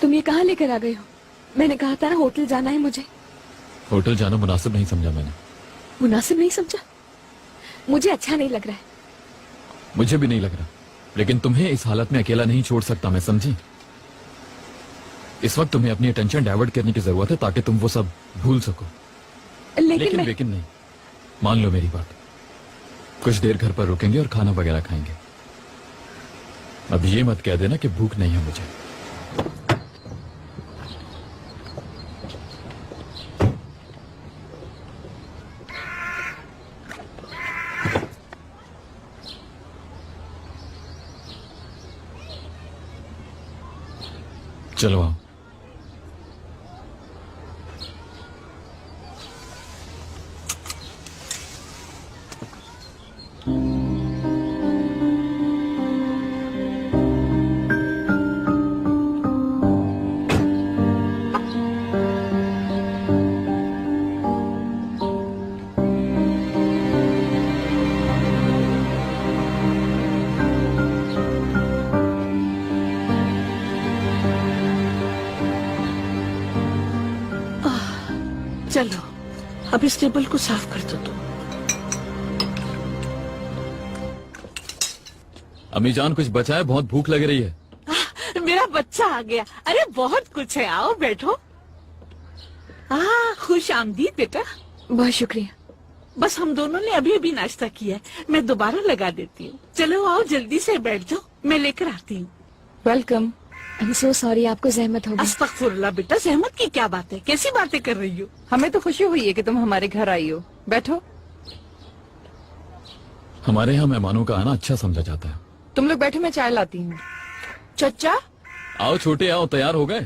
तुम ये कहाँ लेकर आ गए हो? मैंने कहा था ना होटल जाना है मुझे। होटल जाना मुनासिब नहीं समझा मैंने। मुनासिब नहीं समझा? मुझे अच्छा नहीं लग रहा है। मुझे भी नहीं लग रहा, लेकिन तुम्हें इस हालत में अकेला नहीं छोड़ सकता मैं, समझी? इस वक्त तुम्हें अपनी अटेंशन डाइवर्ट करने की जरूरत है ताकि तुम वो सब भूल सको। लेकिन नहीं, मान लो मेरी बात। कुछ देर घर पर रुकेंगे और खाना वगैरह खाएंगे। अब ये मत कह देना कि भूख नहीं है मुझे। चलो आओ। चलो अब इस टेबल को साफ कर दो तुम। अम्मी जान कुछ बचा है? बहुत भूख लग रही है। मेरा बच्चा आ गया। अरे बहुत कुछ है, आओ बैठो। खुश आमदीद बेटा। बहुत शुक्रिया। बस हम दोनों ने अभी अभी नाश्ता किया है, मैं दोबारा लगा देती हूँ। चलो आओ जल्दी से बैठ जाओ, मैं लेकर आती हूँ। Welcome. I am so sorry, आपको जहमत होगी। अस्तगफुरुल्लाह बेटा, सहमत की क्या बात है? कैसी बातें कर रही हो? हमें तो खुशी हुई है कि तुम हमारे घर आई हो। बैठो। हमारे यहाँ मेहमानों का आना अच्छा समझा जाता है। तुम लोग बैठो, मैं चाय लाती हूँ। चचा आओ छोटे, आओ। तैयार हो गए?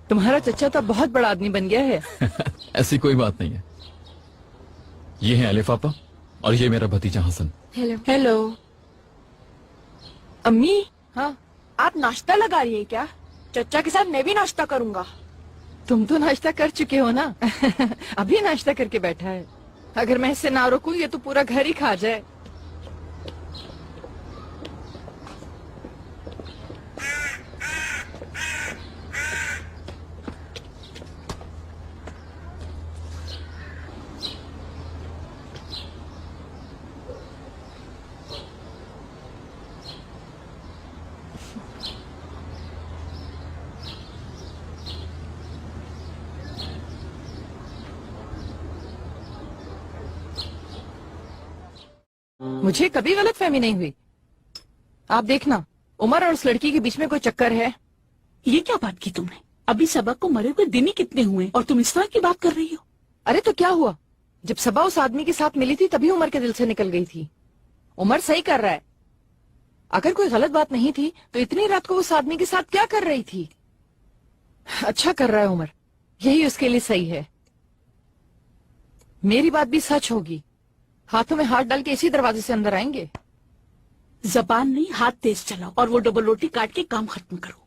तुम्हारा चचा तो बहुत बड़ा आदमी बन गया है। ऐसी कोई बात नहीं है। ये है अलिफ आपा और ये मेरा भतीजा हसन। हेलो। हेलो। अम्मी। हाँ, आप नाश्ता लगा रही है क्या? चचा के साथ मैं भी नाश्ता करूंगा। तुम तो नाश्ता कर चुके हो ना। अभी नाश्ता करके बैठा है। अगर मैं इससे ना रोकूं ये तो पूरा घर ही खा जाए। मुझे कभी गलतफहमी नहीं हुई। आप देखना, उमर और उस लड़की के बीच में कोई चक्कर है। ये क्या बात की तुमने? अभी सबक को मरे हुए दिन ही कितने हुए और तुम इस तरह की बात कर रही हो? अरे तो क्या हुआ, जब सबा उस आदमी के साथ मिली थी तभी उमर के दिल से निकल गई थी। उमर सही कर रहा है। अगर कोई गलत बात नहीं थी तो इतनी रात को उस आदमी के साथ क्या कर रही थी? अच्छा कर रहा है उमर, यही उसके लिए सही है। मेरी बात भी सच होगी। हाथों में हाथ डाल के इसी दरवाजे से अंदर आएंगे। जबान नहीं, हाथ तेज चलाओ और वो डबल रोटी काट के काम खत्म करो।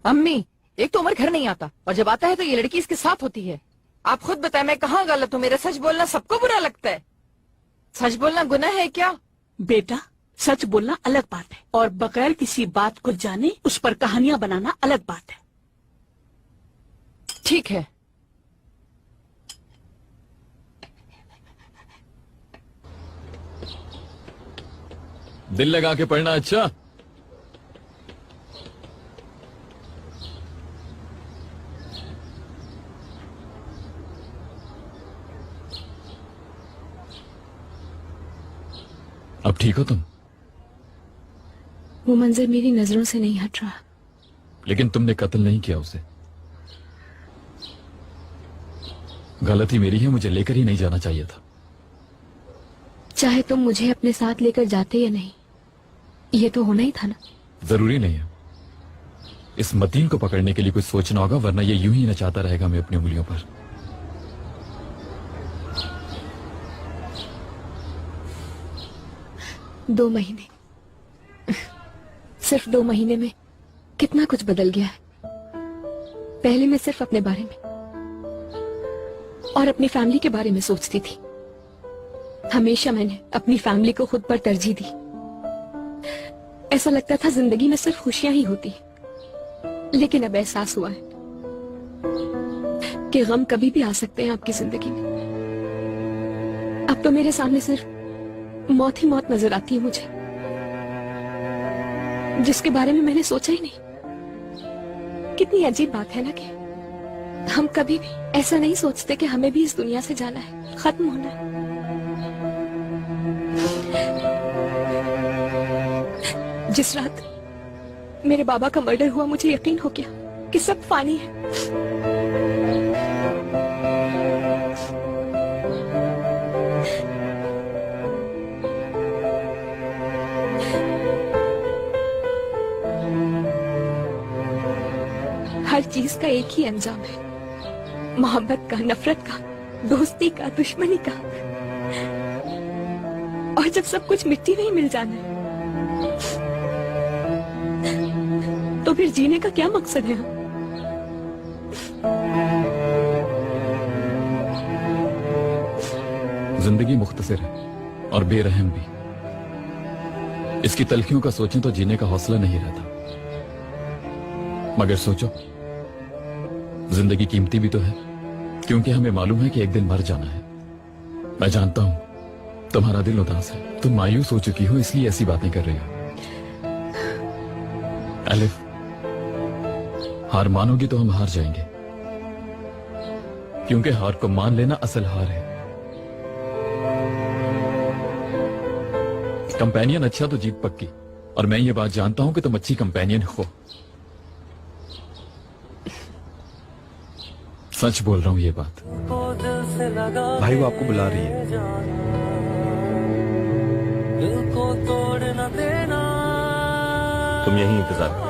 अम्मी, एक तो उमर घर नहीं आता और जब आता है तो ये लड़की इसके साथ होती है। आप खुद बताएं मैं कहाँ गलत हूँ? मेरा सच बोलना सबको बुरा लगता है। सच बोलना गुनाह है क्या? बेटा, सच बोलना अलग बात है और बगैर किसी बात को जाने उस पर कहानियां बनाना अलग बात है। ठीक है। दिल लगा के पढ़ना। अच्छा, अब ठीक हो तुम? वो मंजर मेरी नजरों से नहीं हट रहा। लेकिन तुमने कत्ल नहीं किया उसे। गलती मेरी है, मुझे लेकर ही नहीं जाना चाहिए था। चाहे तुम मुझे अपने साथ लेकर जाते या नहीं, ये तो होना ही था ना। जरूरी नहीं है। इस मतीन को पकड़ने के लिए कुछ सोचना होगा, वरना ये यूं ही नचाता रहेगा मैं अपनी उंगलियों पर। दो महीने, सिर्फ 2 महीने में कितना कुछ बदल गया है। पहले मैं सिर्फ अपने बारे में और अपनी फैमिली के बारे में सोचती थी। हमेशा मैंने अपनी फैमिली को खुद पर तरजीह दी। ऐसा लगता था जिंदगी में सिर्फ खुशियां ही होती हैं। लेकिन अब एहसास हुआ है कि गम कभी भी आ सकते हैं आपकी जिंदगी में। अब तो मेरे सामने सिर्फ मौत ही मौत नजर आती है मुझे, जिसके बारे में मैंने सोचा ही नहीं। कितनी अजीब बात है ना कि हम कभी भी ऐसा नहीं सोचते कि हमें भी इस दुनिया से जाना है, खत्म होना है। जिस रात मेरे बाबा का मर्डर हुआ, मुझे यकीन हो गया कि सब फानी है। हर चीज का एक ही अंजाम है, मोहब्बत का, नफरत का, दोस्ती का, दुश्मनी का। और जब सब कुछ मिट्टी में ही मिल जाना है तो फिर जीने का क्या मकसद है? जिंदगी मुख्तसर है और बेरहम भी। इसकी तलखियों का सोचें तो जीने का हौसला नहीं रहता। मगर सोचो, जिंदगी कीमती भी तो है, क्योंकि हमें मालूम है कि एक दिन मर जाना है। मैं जानता हूं तुम्हारा दिल उदास है, तुम मायूस हो चुकी हो, इसलिए ऐसी बातें कर रही हो। अलिफ, हार मानोगी तो हम हार जाएंगे, क्योंकि हार को मान लेना असल हार है। कंपेनियन अच्छा तो जीत पक्की, और मैं ये बात जानता हूं कि तुम अच्छी कंपेनियन हो। सच बोल रहा हूं ये बात। भाई वो आपको बुला रही है। तुम यहीं इंतजार करो।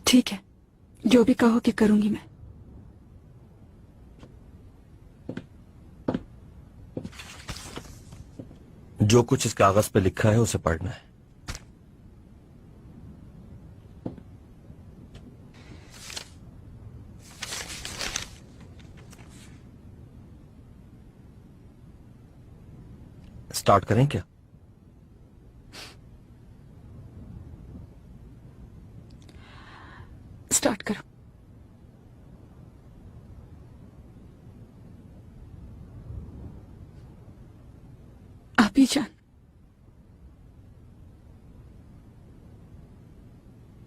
ठीक है, जो भी कहो कि करूंगी मैं। जो कुछ इस कागज पे लिखा है उसे पढ़ना है। स्टार्ट करें क्या? स्टार्ट करो। अभी जान,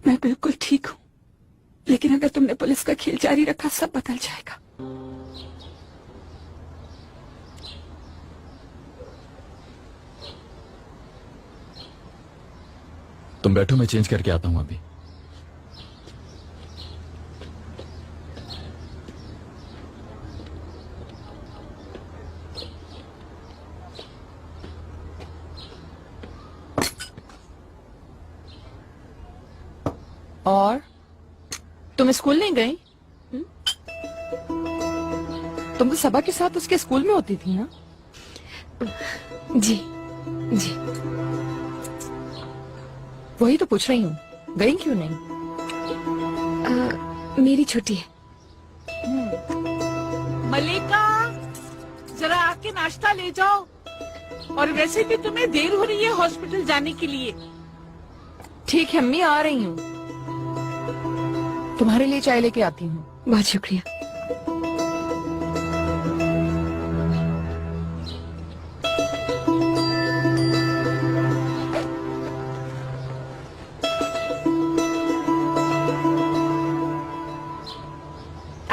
मैं बिल्कुल ठीक हूं, लेकिन अगर तुमने पुलिस का खेल जारी रखा सब बदल जाएगा। तुम बैठो, मैं चेंज करके आता हूं अभी। तुम स्कूल नहीं गई? तुम तो सबा के साथ उसके स्कूल में होती थी ना? जी जी। वही तो पूछ रही हूँ, गई क्यों नहीं? मेरी छुट्टी है। मलिका, जरा आके नाश्ता ले जाओ। और वैसे भी तुम्हें देर हो रही है हॉस्पिटल जाने के लिए। ठीक है अम्मी, आ रही हूँ। तुम्हारे लिए चाय लेके आती हूँ। बहुत शुक्रिया।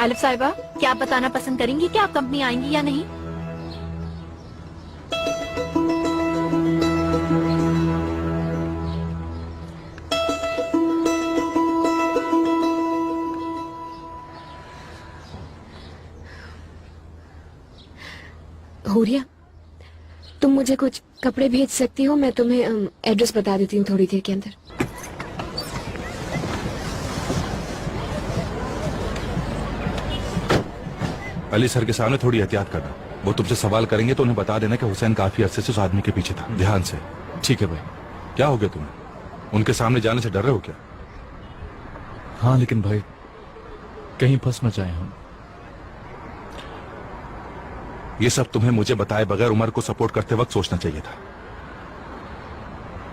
आलिफ साहिबा, क्या आप बताना पसंद करेंगी कि आप कंपनी आएंगी या नहीं? हुरिया, तुम मुझे कुछ कपड़े भेज सकती हो? मैं तुम्हें एड्रेस बता देती हूँ थोड़ी देर के अंदर। अली सर के सामने थोड़ी एहतियात करना। वो तुमसे सवाल करेंगे तो उन्हें बता देना कि हुसैन काफी अरसे से उस आदमी के पीछे था। ध्यान से। ठीक है भाई। क्या हो गया तुम्हें? उनके सामने जाने से डर रहे हो क्या? हाँ लेकिन भाई कहीं फंस न जाए हम। ये सब तुम्हें मुझे बताए बगैर उमर को सपोर्ट करते वक्त सोचना चाहिए था।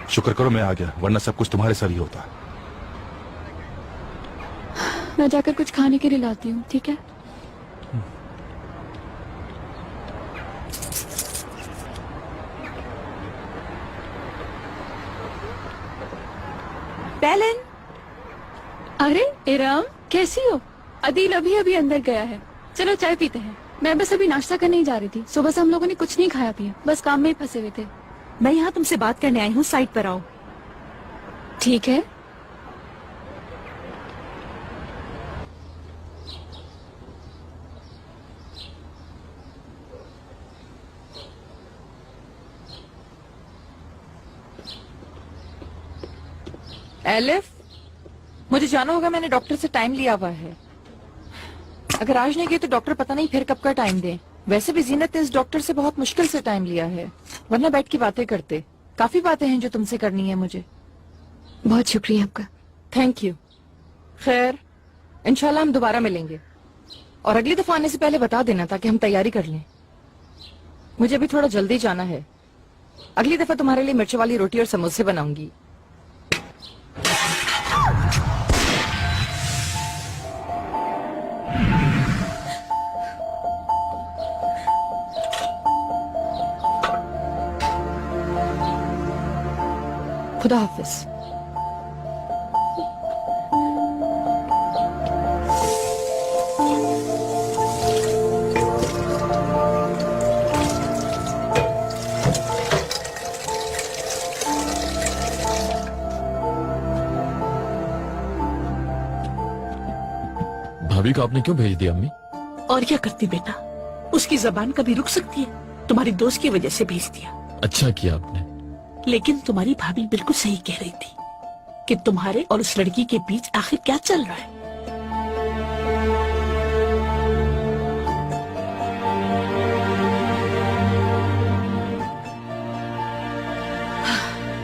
शुक्र करो मैं आ गया, वरना सब कुछ तुम्हारे सर ही होता। मैं जाकर कुछ खाने के लिए लाती हूँ, ठीक है? बेलन। अरे इरम, कैसी हो? अदील अभी अभी अंदर गया है। चलो चाय पीते हैं। मैं बस अभी नाश्ता करने ही जा रही थी। सुबह से हम लोगों ने कुछ नहीं खाया पिया, बस काम में ही फंसे हुए थे। मैं यहाँ तुमसे बात करने आई हूँ, साइड पर आओ। ठीक है। एलिफ, मुझे जाना होगा, मैंने डॉक्टर से टाइम लिया हुआ है। अगर आज नहीं गए तो डॉक्टर पता नहीं फिर कब का टाइम दे। वैसे भी जीनत ने इस डॉक्टर से बहुत मुश्किल से टाइम लिया है, वरना बैठ की बातें करते। काफी बातें हैं जो तुमसे करनी है मुझे। बहुत शुक्रिया आपका। Thank you. खैर, इंशाल्लाह हम दोबारा मिलेंगे। और अगली दफा आने से पहले बता देना ताकि हम तैयारी कर लें। मुझे अभी थोड़ा जल्दी जाना है। अगली दफा तुम्हारे लिए मिर्च वाली रोटी और समोसे बनाऊंगी। खुदा हाफिज। भाभी को आपने क्यों भेज दिया अम्मी? और क्या करती बेटा, उसकी जबान कभी रुक सकती है? तुम्हारी दोस्त की वजह से भेज दिया। अच्छा किया आपने। लेकिन तुम्हारी भाभी बिल्कुल सही कह रही थी कि तुम्हारे और उस लड़की के बीच आखिर क्या चल रहा है।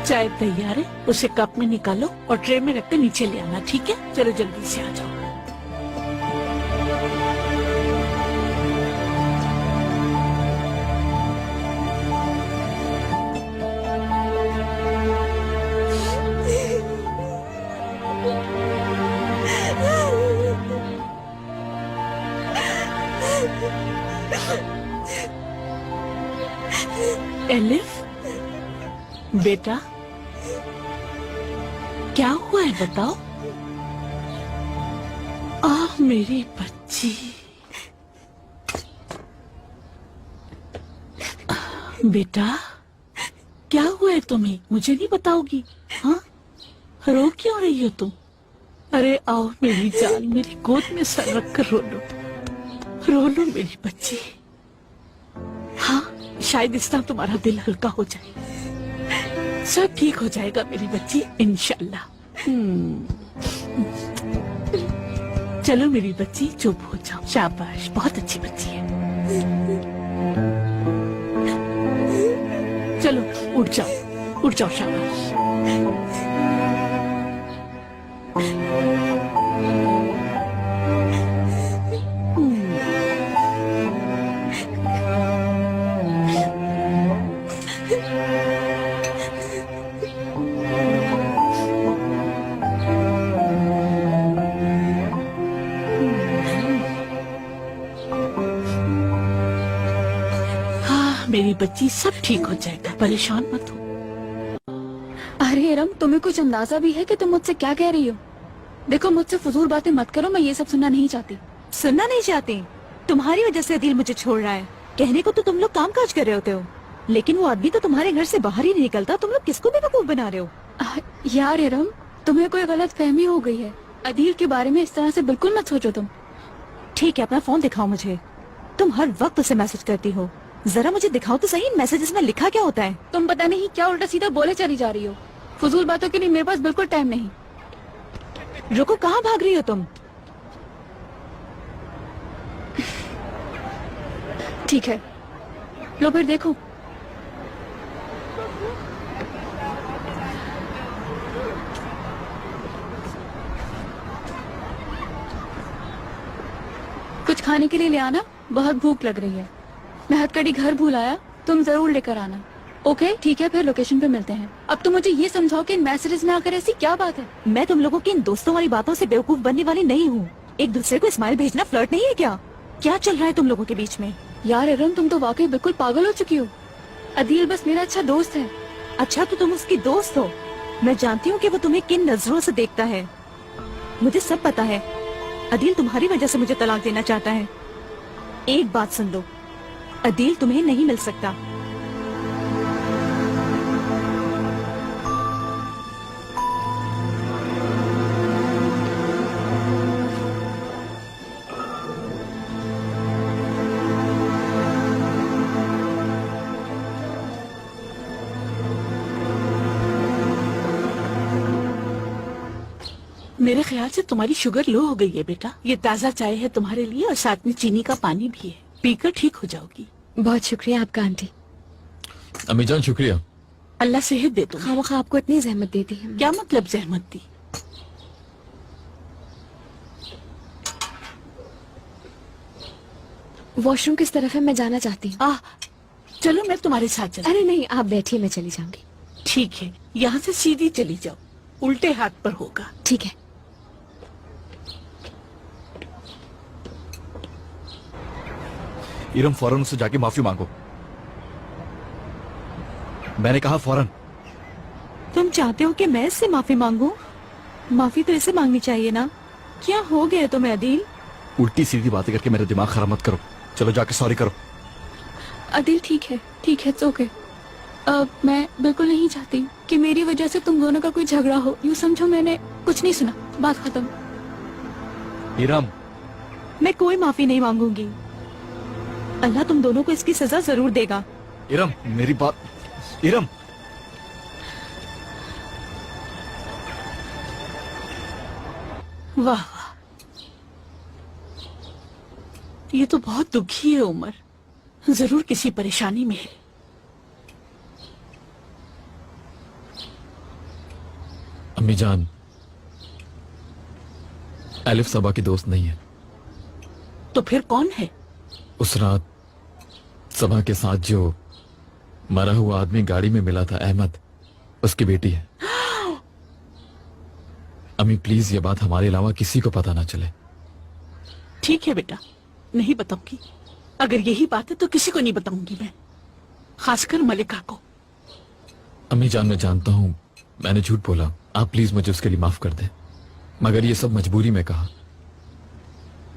चाय तैयार है, उसे कप में निकालो और ट्रे में रखकर नीचे ले आना, ठीक है? चलो जल्दी से आ जाओ। एलिफ बेटा, क्या हुआ है बताओ? मेरी बच्ची। बेटा क्या हुआ है तुम्हें? मुझे नहीं बताओगी? हाँ, रो क्यों रही हो तुम? अरे आओ मेरी जान, मेरी गोद में सर रख कर रो लो मेरी बच्ची। हाँ, शायद इस तरह तुम्हारा दिल हल्का हो जाए। सब ठीक हो जाएगा मेरी बच्ची, इंशाल्लाह। चलो मेरी बच्ची चुप हो जाओ, शाबाश, बहुत अच्छी बच्ची है। चलो उठ जाओ, शाबाश। मेरी बच्ची सब ठीक हो जाएगा, परेशान मत हो। अरे इरम, तुम्हें कुछ अंदाजा भी है कि तुम मुझसे क्या कह रही हो? देखो, मुझसे फजूल बातें मत करो, मैं ये सब सुनना नहीं चाहती। सुनना नहीं चाहती? तुम्हारी वजह से अदील मुझे छोड़ रहा है। कहने को तो तुम लोग काम काज कर रहे होते हो, लेकिन वो आदमी तो तुम्हारे घर से बाहर ही नहीं निकलता। तुम लोग किसको बेवकूफ बना रहे हो? यार इरम, तुम्हें कोई गलत फहमी हो गई है। अदील के बारे में इस तरह से बिल्कुल मत सोचो तुम। ठीक है, अपना फोन दिखाओ मुझे। तुम हर वक्त उसे मैसेज करती हो, जरा मुझे दिखाओ तो सही, मैसेजेस में लिखा क्या होता है? तुम पता नहीं क्या उल्टा सीधा बोले चली जा रही हो। फजूल बातों के लिए मेरे पास बिल्कुल टाइम नहीं। रुको, कहाँ भाग रही हो तुम? ठीक है, लो फिर देखो। कुछ खाने के लिए ले आना, बहुत भूख लग रही है। मैं हथकड़ी घर भूल आया, तुम जरूर लेकर आना। ओके ठीक है, फिर लोकेशन पे मिलते हैं। अब तुम मुझे ये समझाओ कि इन मैसेजेस में आकर ऐसी क्या बात है? मैं तुम लोगों की इन दोस्तों वाली बातों से बेवकूफ बनने वाली नहीं हूँ। एक दूसरे को स्माइल भेजना फ्लर्ट नहीं है क्या? क्या चल रहा है तुम लोगों के बीच में? यार इरम, तुम तो वाकई बिल्कुल पागल हो चुकी हो। अदील बस मेरा अच्छा दोस्त है। अच्छा, तो तुम उसकी दोस्त हो। मैं जानती हूँ कि वो तुम्हें किन नजरों से देखता है। मुझे सब पता है। अदील तुम्हारी वजह से मुझे तलाक देना चाहता है। एक बात सुन लो, अदील तुम्हें नहीं मिल सकता। मेरे ख्याल से तुम्हारी शुगर लो हो गई है बेटा। ये ताज़ा चाय है तुम्हारे लिए और साथ में चीनी का पानी भी है, पीकर ठीक हो जाओगी। बहुत शुक्रिया आपका आंटी। अम्मी जान शुक्रिया। अल्लाह सेहत दे तुम। खामखा आपको इतनी जहमत देती है। क्या मतलब जहमत दी? वॉशरूम किस तरफ है, मैं जाना चाहती हूँ। चलो मैं तुम्हारे साथ चलूं। अरे नहीं, आप बैठिए, मैं चली जाऊंगी। ठीक है, यहाँ से सीधी चली जाओ, उल्टे हाथ पर होगा। ठीक है। इरम, फौरन उससे जाके माफी मांगो। मैंने कहा फौरन। तुम चाहते हो कि मैं इससे माफी मांगू? माफी तो इसे मांगनी चाहिए ना। क्या हो गया तुम्हें अदील? उल्टी सीधी बातें करके मेरा दिमाग खराब मत करो। चलो जाके सॉरी करो। अदील ठीक है, इट्स ओके। मैं बिल्कुल नहीं चाहती कि मेरी वजह से तुम दोनों का कोई झगड़ा हो। यूँ समझो मैंने कुछ नहीं सुना, बात खत्म। इरम, मैं कोई माफी नहीं मांगूंगी। अल्लाह तुम दोनों को इसकी सजा जरूर देगा। इरम मेरी बात। इरम, वाह वाह, ये तो बहुत दुखी है उमर, जरूर किसी परेशानी में है। अम्मी जान, एलिफ सबा की दोस्त नहीं है। तो फिर कौन है? उस रात सबा के साथ जो मरा हुआ आदमी गाड़ी में मिला था, अहमद, उसकी बेटी है। अम्मी प्लीज ये बात हमारे अलावा किसी को पता ना चले। ठीक है बेटा, नहीं बताऊंगी। अगर यही बात है तो किसी को नहीं बताऊंगी मैं, खासकर मलिका को। अम्मी जान, मैं जानता हूँ मैंने झूठ बोला, आप प्लीज मुझे उसके लिए माफ कर दें, मगर ये सब मजबूरी में कहा।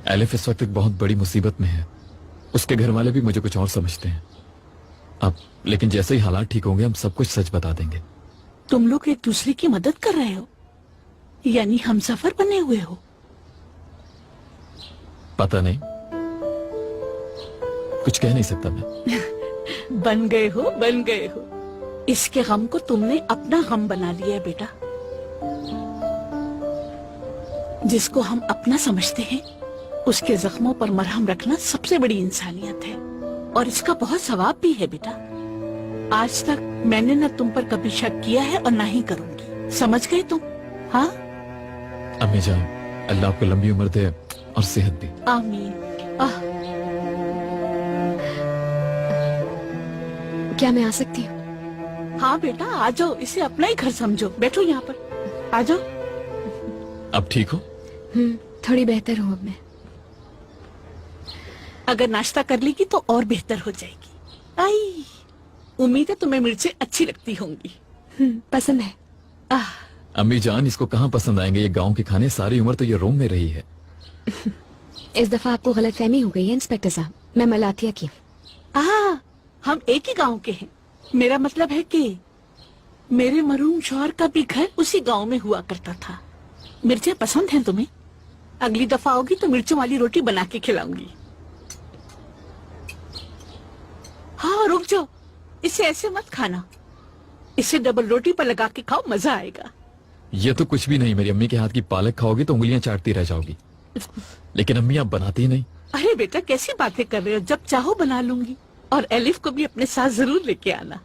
एलिफ इस वक्त एक बहुत बड़ी मुसीबत में है। उसके घर वाले भी मुझे कुछ और समझते हैं। अब लेकिन जैसे ही हालात ठीक होंगे हम सब कुछ सच बता देंगे। तुम लोग एक दूसरे की मदद कर रहे हो, यानी हम सफर बने हुए हो? पता नहीं, कुछ कह नहीं सकता मैं। बन गए हो, बन गए हो। इसके गम को तुमने अपना गम बना लिया है बेटा। जिसको हम अपना समझते हैं उसके जख्मों पर मरहम रखना सबसे बड़ी इंसानियत है, और इसका बहुत सवाब भी है बेटा। आज तक मैंने न तुम पर कभी शक किया है और ना ही करूंगी, समझ गए तुम? हाँ अम्मी जान, अल्लाह आपको लंबी उम्र दे और सेहत भी। आमीन। क्या मैं आ सकती हूँ? हाँ बेटा आ जाओ, इसे अपना ही घर समझो। बैठो यहाँ पर, आ जाओ। अब ठीक हो? थोड़ी बेहतर हूँ अब मैं। अगर नाश्ता कर लेगी तो और बेहतर हो जाएगी। आई, उम्मीद है तुम्हें मिर्चें अच्छी लगती होंगी। पसंद है। अम्मी जान, इसको कहाँ पसंद आएंगे ये गांव के खाने? सारी उम्र तो ये रोम में रही है। इस दफा आपको गलतफहमी हो गई है इंस्पेक्टर साहब, मैं मलाथिया की हूँ। हम एक ही गांव के हैं। मेरा मतलब है कि मेरे मरहूम शौहर का भी घर उसी गांव में हुआ करता था। मिर्चें पसंद हैं तुम्हें? अगली दफा आओगी तो मिर्चों वाली रोटी बना के खिलाऊंगी। हाँ रुक जाओ, इसे ऐसे मत खाना, इसे डबल रोटी पर लगा के खाओ, मजा आएगा। ये तो कुछ भी नहीं, मेरी अम्मी के हाथ की पालक खाओगी तो उंगलियां चाटती रह जाओगी। लेकिन अम्मी आप बनाती ही नहीं। अरे बेटा कैसी बातें कर रहे हो, जब चाहो बना लूंगी। और एलिफ को भी अपने साथ जरूर लेके आना।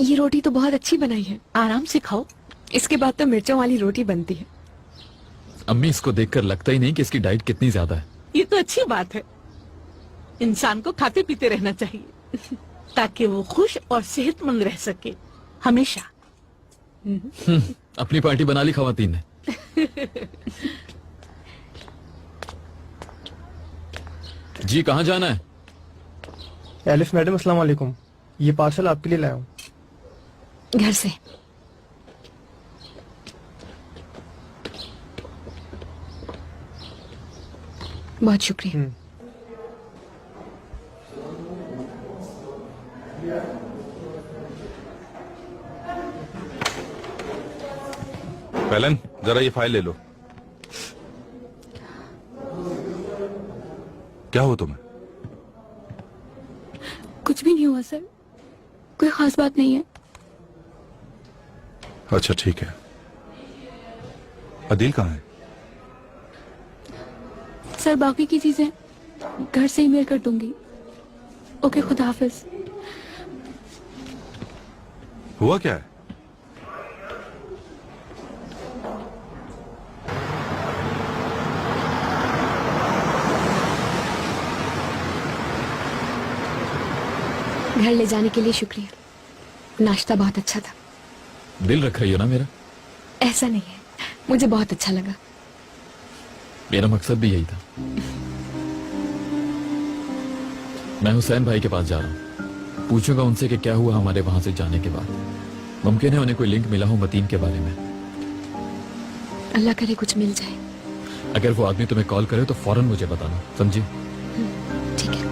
ये रोटी तो बहुत अच्छी बनाई है, आराम से खाओ। इसके बाद तो मिर्चों वाली रोटी बनती है। अम्मी इसको देखकर लगता ही नहीं कि इसकी डाइट कितनी ज्यादा है। ये तो अच्छी बात है, इंसान को खाते पीते रहना चाहिए ताकि वो खुश और सेहतमंद रह सके हमेशा। अपनी पार्टी बना ली खवातीन ने। जी कहाँ जाना है? एलिफ मैडम अस्सलाम वालेकुम, ये पार्सल आपके लिए लाया हूँ। घर से। बहुत शुक्रिया। पहलन जरा ये फाइल ले लो। क्या हो तुम्हें? कुछ भी नहीं हुआ सर, कोई खास बात नहीं है। अच्छा ठीक है। अदील कहाँ है? सर बाकी की चीजें घर से ही मेल कर दूंगी। ओके, खुदा हाफिज। हुआ क्या है? घर ले जाने के लिए शुक्रिया, नाश्ता बहुत अच्छा था। दिल रख रही हो ना मेरा? ऐसा नहीं है, मुझे बहुत अच्छा लगा। मेरा मकसद भी यही था। मैं हुसैन भाई के पास जा रहा हूँ, पूछूंगा उनसे कि क्या हुआ हमारे वहां से जाने के बाद। मुमकिन है उन्हें कोई लिंक मिला हो मतीन के बारे में। अल्लाह करे कुछ मिल जाए। अगर वो आदमी तुम्हें कॉल करे तो फौरन मुझे बताना, समझी? ठीक है।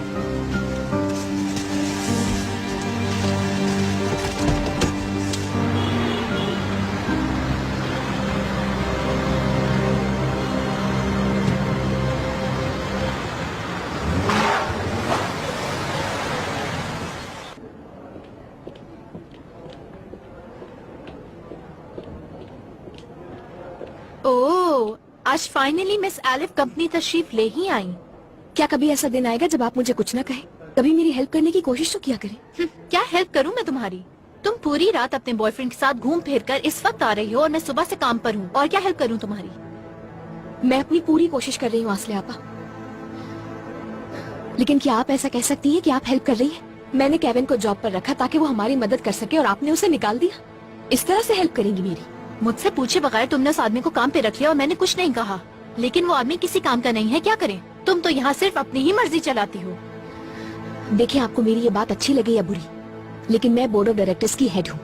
ओह, आज फाइनली मिस एलिफ कंपनी तशरीफ ले ही आई। क्या कभी ऐसा दिन आएगा जब आप मुझे कुछ ना कहें? कभी मेरी हेल्प करने की कोशिश तो किया करें। क्या हेल्प करूं मैं तुम्हारी? तुम पूरी रात अपने बॉयफ्रेंड के साथ घूम फिर कर इस वक्त आ रही हो और मैं सुबह से काम पर हूँ, और क्या हेल्प करूं तुम्हारी? मैं अपनी पूरी कोशिश कर रही हूँ आसले आपा, लेकिन क्या आप ऐसा कह सकती हैं कि आप हेल्प कर रही हैं? मैंने केविन को जॉब पर रखा ताकि वो हमारी मदद कर सके और आपने उसे निकाल दिया। इस तरह से हेल्प करेंगी मेरी? मुझसे पूछे बगैर तुमने उस आदमी को काम पे रख लिया और मैंने कुछ नहीं कहा, लेकिन वो आदमी किसी काम का नहीं है, क्या करें? तुम तो यहाँ सिर्फ अपनी ही मर्जी चलाती हो। देखिए, आपको मेरी ये बात अच्छी लगे या बुरी, लेकिन मैं बोर्ड ऑफ डायरेक्टर्स की हेड हूँ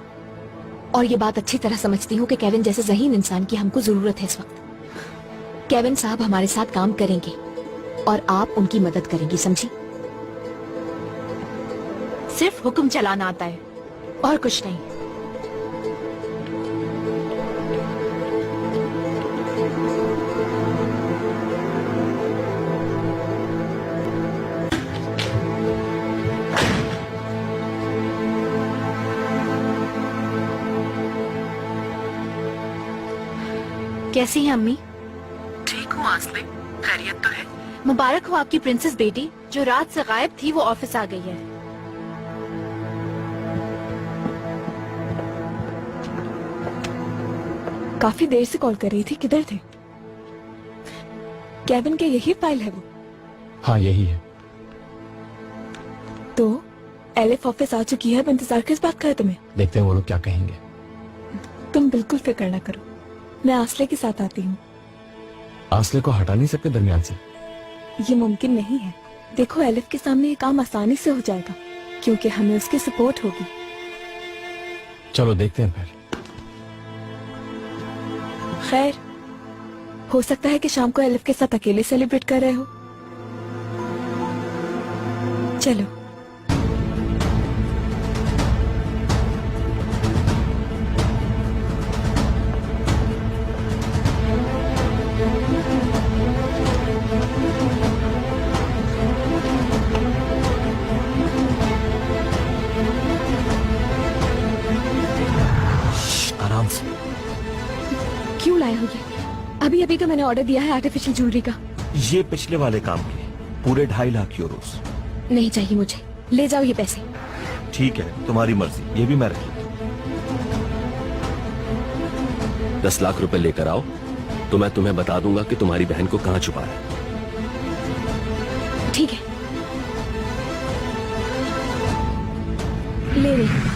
और ये बात अच्छी तरह समझती हूँ कि केविन जैसे ज़हीन इंसान की हमको जरूरत है इस वक्त। केविन साहब हमारे साथ काम करेंगे और आप उनकी मदद करेंगी, समझी? सिर्फ हुक्म चलाना आता है और कुछ नहीं। कैसी हैं अम्मी? ठीक हूँ आसले, खैरियत तो है? मुबारक हो आपकी प्रिंसेस बेटी जो रात से गायब थी वो ऑफिस आ गई है। काफी देर से कॉल कर रही थी, किधर थे? केविन के यही फाइल है वो? हाँ यही है। तो एलिफ ऑफिस आ चुकी है, अब इंतजार किस बात का है तुम्हें? देखते हैं वो लोग क्या कहेंगे। तुम बिल्कुल फिक्र ना करो, मैं आसले के साथ आती हूँ। आसले को हटा नहीं सकते दरमियान से? ये मुमकिन नहीं है। देखो एलिफ के सामने ये काम आसानी से हो जाएगा क्योंकि हमें उसकी सपोर्ट होगी। चलो देखते हैं फिर। खैर, हो सकता है कि शाम को एलिफ के साथ अकेले सेलिब्रेट कर रहे हो। चलो। आराम से। क्यों लाए हो ये? अभी अभी तो मैंने ऑर्डर दिया है आर्टिफिशियल ज्वेलरी का। ये पिछले वाले काम के पूरे 2.5 लाख यूरोस। नहीं चाहिए मुझे, ले जाओ ये पैसे। ठीक है, तुम्हारी मर्जी, ये भी मैं रख लेता हूं। 10 लाख रुपए लेकर आओ तो मैं तुम्हें बता दूंगा कि तुम्हारी बहन को कहाँ छुपा है। ठीक है, ले रही हूं।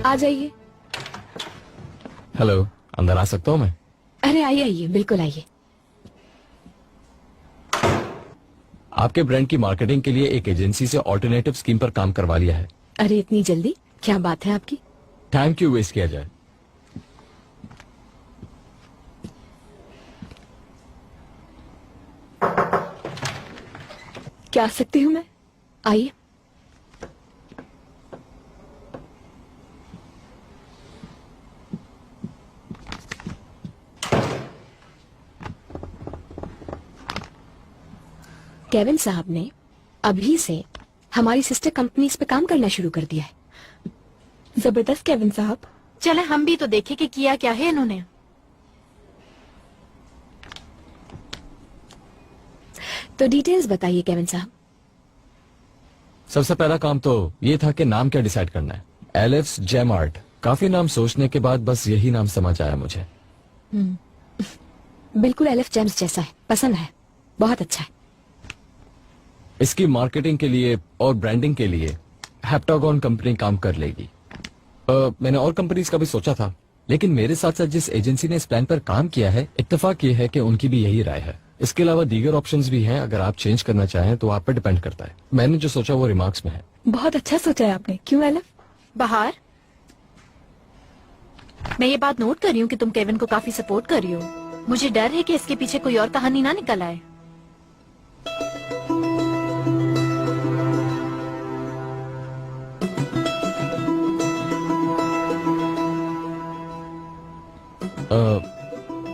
आ जाइए। हेलो, अंदर आ सकता हूँ मैं? अरे आइए आइए, बिल्कुल आइए। आपके ब्रांड की मार्केटिंग के लिए एक एजेंसी से ऑल्टरनेटिव स्कीम पर काम करवा लिया है। अरे इतनी जल्दी, क्या बात है आपकी? टाइम क्यों वेस्ट किया जाए। क्या आ सकती हूँ मैं? आइए। केविन साहब ने अभी से हमारी सिस्टर कंपनीज पे काम करना शुरू कर दिया है। जबरदस्त केविन साहब। चले हम भी तो देखें कि किया क्या है इन्होंने। तो डिटेल्स बताइए केविन साहब। सबसे पहला काम तो ये था कि नाम क्या डिसाइड करना है। एलिफ्स जेम आर्ट। काफी नाम सोचने के बाद बस यही नाम समझ आया मुझे। बिल्कुल एलिफ जेम्स जैसा है, पसंद है, बहुत अच्छा है। इसकी मार्केटिंग के लिए और ब्रांडिंग के लिए हेप्टागन कंपनी काम कर लेगी। मैंने और कंपनीज का भी सोचा था, लेकिन मेरे साथ साथ जिस एजेंसी ने इस प्लान पर काम किया है, इत्तेफाक ये है कि उनकी भी यही राय है। इसके अलावा दीगर ऑप्शंस भी हैं, अगर आप चेंज करना चाहें तो आप पर डिपेंड करता है। मैंने जो सोचा वो रिमार्क्स में है। बहुत अच्छा सोचा है आपने। क्यों एलिफ? बाहर मैं ये बात नोट कर रही हूँ कि तुम केविन को काफी सपोर्ट कर रही हो। मुझे डर है कि इसके पीछे कोई और कहानी ना निकल आए।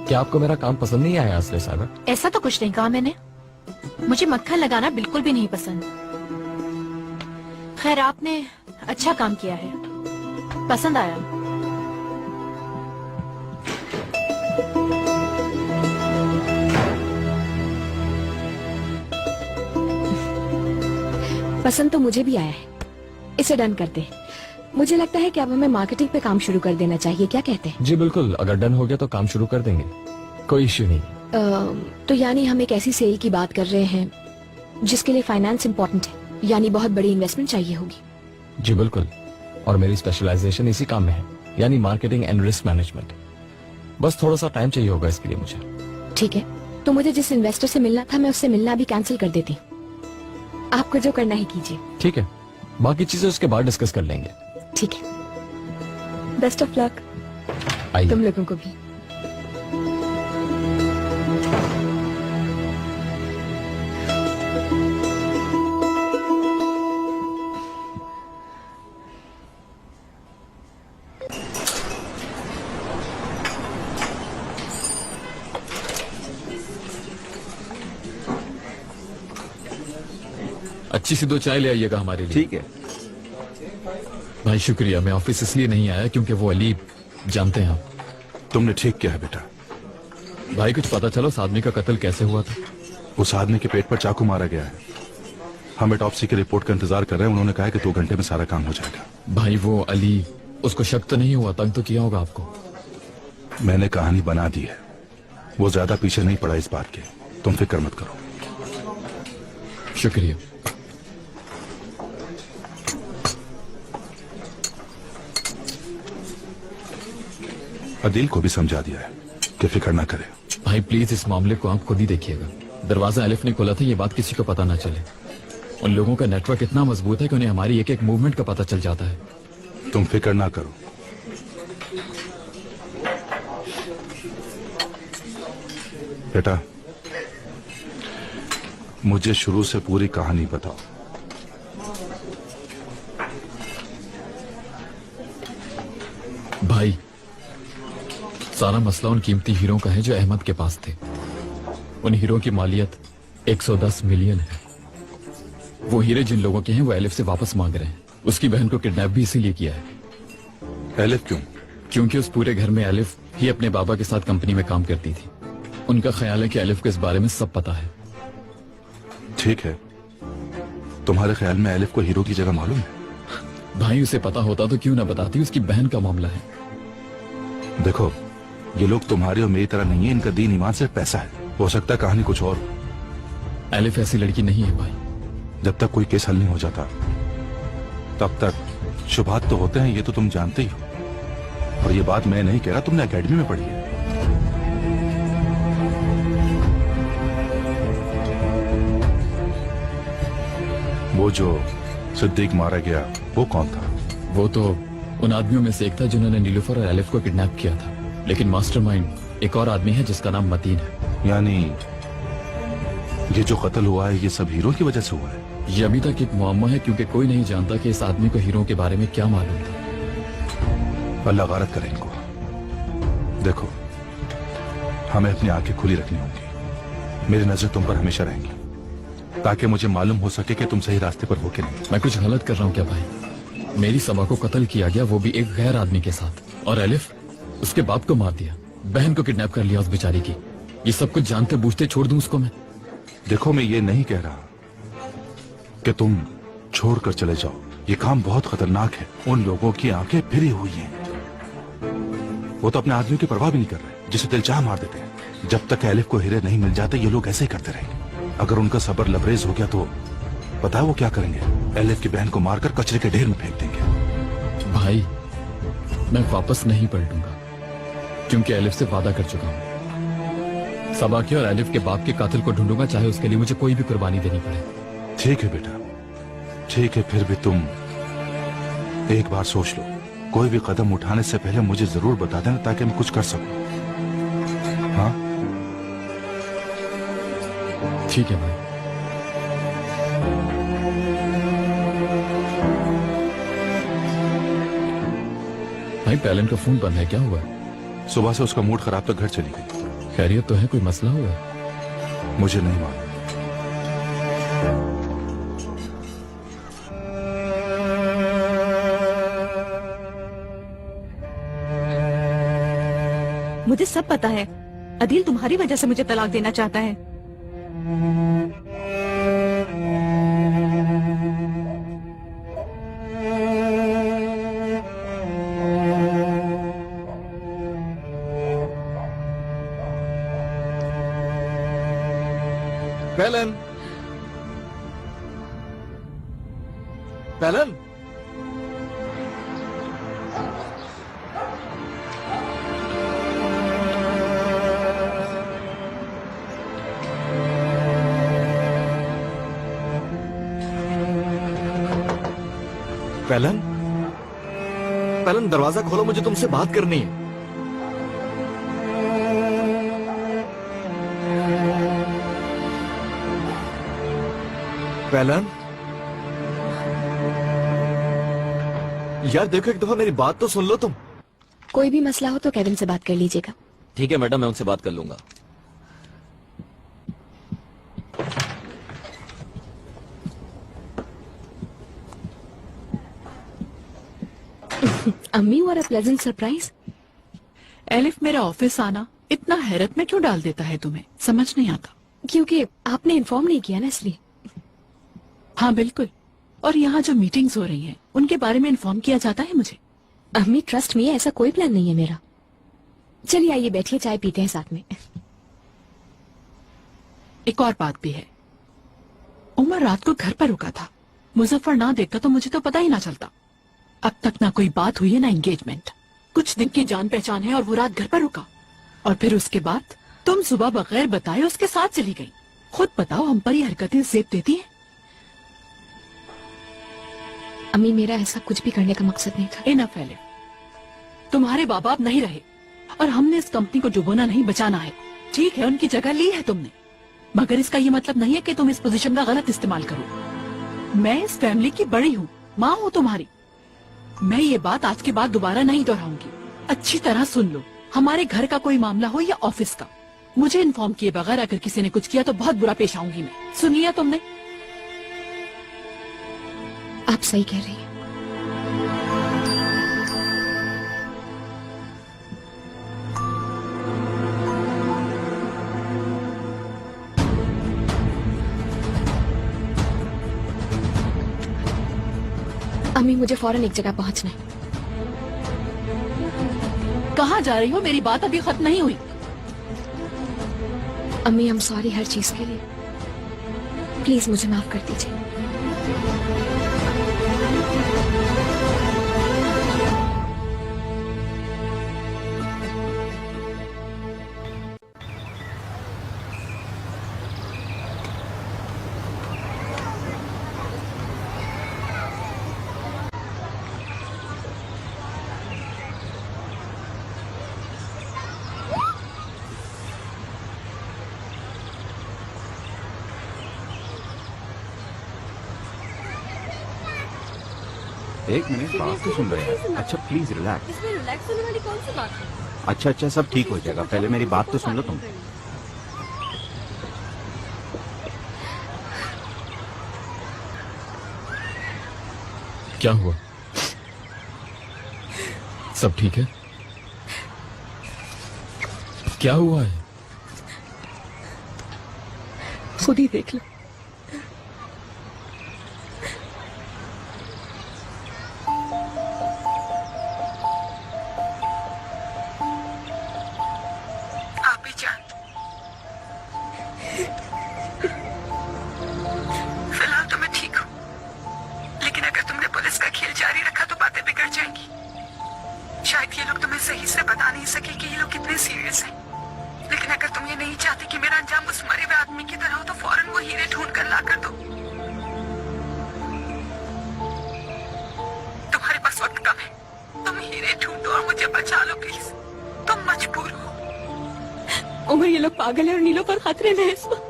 क्या आपको मेरा काम पसंद नहीं आया असले साहब? ऐसा तो कुछ नहीं कहा मैंने। मुझे मक्खन लगाना बिल्कुल भी नहीं पसंद। खैर आपने अच्छा काम किया है, पसंद आया। पसंद तो मुझे भी आया है, इसे डन करते हैं। मुझे लगता है कि अब हमें मार्केटिंग पे काम शुरू कर देना चाहिए, क्या कहते हैं? जी बिल्कुल, अगर डन हो गया तो काम शुरू कर देंगे, कोई इश्यू नहीं। तो यानी हम एक ऐसी सेल की बात कर रहे हैं जिसके लिए फाइनेंस इम्पोर्टेंट है, यानी बहुत बड़ी इन्वेस्टमेंट चाहिए होगी। जी बिल्कुल, और मेरी स्पेशलाइजेशन इसी काम में है, यानी मार्केटिंग एंड रिस्क मैनेजमेंट। बस थोड़ा सा टाइम चाहिए होगा इसके लिए मुझे। ठीक है, तो मुझे जिस इन्वेस्टर से मिलना था मैं उससे मिलना अभी कैंसिल कर देती हूँ। आपको जो करना है कीजिए। ठीक है, बाकी चीजें उसके बाद डिस्कस कर लेंगे। ठीक है, बेस्ट ऑफ लक तुम लोगों को भी। अच्छी सी 2 चाय ले आइएगा हमारे लिए। ठीक है। भाई शुक्रिया, मैं ऑफिस इसलिए नहीं आया क्योंकि वो अली जानते हैं आप। तुमने ठीक किया है बेटा। भाई कुछ पता चलो उस आदमी का कत्ल कैसे हुआ था? उस आदमी के पेट पर चाकू मारा गया है। हम ऑटोप्सी की रिपोर्ट का इंतजार कर रहे हैं। उन्होंने कहा है कि 2 घंटे में सारा काम हो जाएगा। भाई वो अली, उसको शक तो नहीं हुआ? तंग तो किया होगा आपको? मैंने कहानी बना दी है, वो ज्यादा पीछे नहीं पड़ा इस बात के। तुम फिक्र मत करो। शुक्रिया। अदील को भी समझा दिया है कि फिक्र ना करे। भाई प्लीज इस मामले को आप खुद ही देखिएगा। दरवाजा एलिफ ने खोला था, ये बात किसी को पता ना चले। उन लोगों का नेटवर्क इतना मजबूत है कि उन्हें हमारी एक एक मूवमेंट का पता चल जाता है। तुम फिक्र ना करो। बेटा मुझे शुरू से पूरी कहानी बताओ। भाई सारा मसला उन कीमती हीरो का है जो अहमद के पास थे। उन हीरो की मालियत 110 मिलियन है। वो हीरे जिन लोगों के हैं वो एलिफ से वापस मांग रहे हैं। उसकी बहन को किडनैप भी इसीलिए किया है। एलिफ क्यों? क्योंकि उस पूरे घर में एलिफ ही अपने बाबा के साथ कंपनी में काम करती थी। उनका ख्याल है कि एलिफ को इस बारे में सब पता है। ठीक है, तुम्हारे ख्याल में एलिफ को हीरो की जगह मालूम है? भाई उसे पता होता तो क्यों ना बताती, उसकी बहन का मामला है। देखो ये लोग तुम्हारी और मेरी तरह नहीं है। इनका दीन ईमान सिर्फ पैसा है। हो सकता है कहानी कुछ और हो। एलिफ ऐसी लड़की नहीं है भाई। जब तक कोई केस हल नहीं हो जाता तब तक शुभात तो होते हैं, ये तो तुम जानते ही हो। और ये बात मैं नहीं कह रहा, तुमने एकेडमी में पढ़ी है। वो जो सिद्दीक मारा गया वो कौन था? वो तो उन आदमियों में से एक था जिन्होंने नीलूफर और एलिफ को किडनैप किया था। लेकिन मास्टरमाइंड एक और आदमी है जिसका नाम मतीन है। यानी ये जो कत्ल हुआ है ये सब हीरो की वजह से हुआ है? ये अभी तक एक मुअम्मा है क्योंकि कोई नहीं जानता कि इस आदमी को हीरो के बारे में क्या मालूम था। अल्लाह गारत करे इनको। देखो हमें अपनी आंखें खुली रखनी होंगी। मेरी नजर तुम पर हमेशा रहेंगी ताकि मुझे मालूम हो सके कि तुम सही रास्ते पर हो कि नहीं। मैं कुछ गलत कर रहा हूँ क्या भाई? मेरी सबा को कत्ल किया गया, वो भी एक गैर आदमी के साथ। और एलिफ उसके बाप को मार दिया, बहन को किडनैप कर लिया उस बेचारी की। ये सब कुछ जानते बूझते छोड़ दूं उसको मैं? देखो मैं ये नहीं कह रहा कि तुम छोड़कर चले जाओ। ये काम बहुत खतरनाक है। उन लोगों की आंखें फिरी हुई हैं। वो तो अपने आदमियों की परवाह भी नहीं कर रहे, जिसे दिल चाह मार देते हैं। जब तक एलिफ को हीरे नहीं मिल जाते ये लोग ऐसे ही करते रहेंगे। अगर उनका सब्र लबरेज हो गया तो पता है वो क्या करेंगे? एलिफ की बहन को मारकर कचरे के ढेर में फेंक देंगे। भाई मैं वापस नहीं पलटूंगा क्योंकि एलिफ से वादा कर चुका हूँ। सबा के और एलिफ के बाप के कातिल को ढूंढूंगा, चाहे उसके लिए मुझे कोई भी कुर्बानी देनी पड़े। ठीक है बेटा, ठीक है। फिर भी तुम एक बार सोच लो। कोई भी कदम उठाने से पहले मुझे जरूर बता देना ताकि मैं कुछ कर सकूं। हाँ ठीक है भाई। भाई पैलन का फोन बंद है, क्या हुआ? सुबह से उसका मूड खराब, तक घर चली गई। खैरियत तो है? कोई मसला हुआ? मुझे नहीं मालूम। मुझे सब पता है। अदील तुम्हारी वजह से मुझे तलाक देना चाहता है। पैलन, पैलन, पैलन, पैलन दरवाजा खोलो, मुझे तुमसे बात करनी है। पैलन यार देखो, एक दफा मेरी बात तो सुन लो तुम। कोई भी मसला हो तो केविन से बात कर लीजिएगा। ठीक है मैडम, मैं उनसे बात कर लूंगा। अम्मी और अ प्लेजेंट सरप्राइज। एलिफ, मेरा ऑफिस आना इतना हैरत में क्यों डाल देता है तुम्हें? समझ नहीं आता। क्योंकि आपने इन्फॉर्म नहीं किया ना, इसलिए। हाँ बिल्कुल, और यहाँ जो मीटिंग्स हो रही हैं उनके बारे में इन्फॉर्म किया जाता है मुझे। अम्मी ट्रस्ट में ऐसा कोई प्लान नहीं है मेरा। चलिए आइए बैठिए, चाय पीते हैं साथ में। एक और बात भी है, उमर रात को घर पर रुका था। मुजफ्फर ना देखता तो मुझे तो पता ही ना चलता। अब तक ना कोई बात हुई है ना एंगेजमेंट। कुछ दिन की जान पहचान है और वो रात घर पर रुका, और फिर उसके बाद तुम सुबह बगैर बताए उसके साथ चली गई। खुद बताओ, हम पर ये हरकतें जेब देती हैं? अम्मी मेरा ऐसा कुछ भी करने का मकसद नहीं था। इनफ है, तुम्हारे बाप बाप नहीं रहे और हमने इस कंपनी को डुबोना नहीं, बचाना है। ठीक है, उनकी जगह ली है तुमने, मगर इसका ये मतलब नहीं है कि तुम इस पोजीशन का गलत इस्तेमाल करो। मैं इस फैमिली की बड़ी हूँ, माँ हूँ तुम्हारी। मैं ये बात आज के बाद दोबारा नहीं दोहराऊंगी। अच्छी तरह सुन लो, हमारे घर का कोई मामला हो या ऑफिस का, मुझे इन्फॉर्म किए बगैर अगर किसी ने कुछ किया तो बहुत बुरा पेश आऊंगी मैं। सुन लिया तुमने? आप सही कह रही हैं। अम्मी मुझे फौरन एक जगह पहुंचना है। कहाँ जा रही हो? मेरी बात अभी खत्म नहीं हुई। अम्मी हम सॉरी हर चीज के लिए, प्लीज मुझे माफ कर दीजिए। एक मिनट, बात तो सुन रहे हैं। अच्छा प्लीज रिलैक्स। इसमें रिलैक्स होने वाली कौन सी बात है? अच्छा अच्छा, सब ठीक हो जाएगा। पहले मेरी बात तो सुन लो तुम। क्या हुआ? सब ठीक है? क्या हुआ है? खुद ही देख लो। फिलहाल तो मैं ठीक हूँ, लेकिन अगर तुमने पुलिस का खेल जारी रखा तो बातें बिगड़ जाएंगी। शायद ये लोग तुम्हें सही से बता नहीं सके कि ये लोग कितने सीरियस हैं। लेकिन अगर तुम ये नहीं चाहते कि मेरा अंजाम उस मरे हुए आदमी की तरह हो तो फौरन वो हीरे ढूंढ कर ला कर दो। तुम्हारे पास वक्त कम है, तुम हीरे ढूंढो और मुझे बचा लो प्लीज। तुम मजबूर हो। उमर ये लोग पागल है और नीलों पर खतरे में है इस वक्त।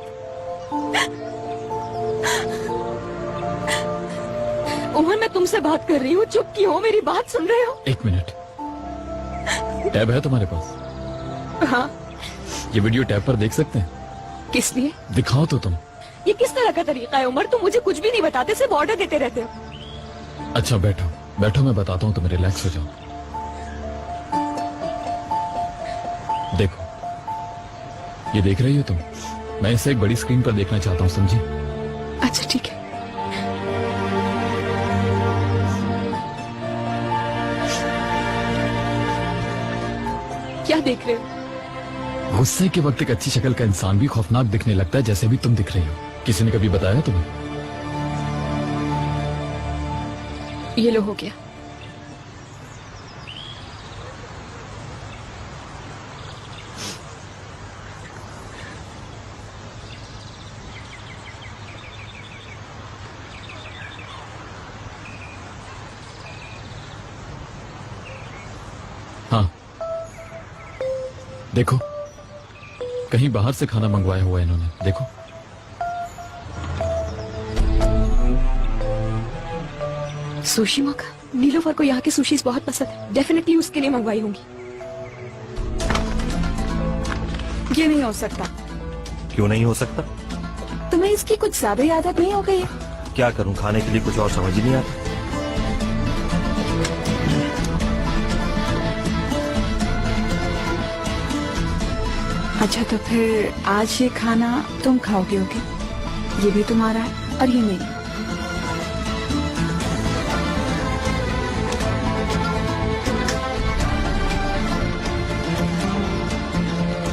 उमर मैं तुमसे बात कर रही हूँ, चुप क्यों हो? मेरी बात सुन रहे हो? एक मिनट, टैब है तुम्हारे पास? हाँ। ये वीडियो टैब पर देख सकते हैं? किस लिए? दिखाओ तो तुम। ये किस तरह का तरीका है उमर? तुम मुझे कुछ भी नहीं बताते, सिर्फ ऑर्डर देते रहते हो। अच्छा बैठो बैठो, मैं बताता हूँ, तुम्हें रिलैक्स हो जाओ। देखो, ये देख रही हो तुम? मैं इसे एक बड़ी स्क्रीन पर देखना चाहता हूँ, समझी? अच्छा ठीक है। क्या देख रहे हो? गुस्से के वक्त एक अच्छी शक्ल का इंसान भी खौफनाक दिखने लगता है, जैसे भी तुम दिख रही हो। किसी ने कभी बताया तुम्हें? ये लो, हो गया। हाँ, देखो, कहीं बाहर से खाना मंगवाया हुआ है इन्होंने, देखो। सुशी मौका? नीलोफर को यहाँ की सुशीज बहुत पसंद है, डेफिनेटली उसके लिए मंगवाई होंगी। ये नहीं हो सकता। क्यों नहीं हो सकता? तुम्हें इसकी कुछ ज्यादा ही आदत नहीं हो गई है? क्या करूं, खाने के लिए कुछ और समझ ही नहीं आता। अच्छा तो फिर आज ये खाना तुम खाओगे? ओके, ये भी तुम्हारा है और ये मेरी।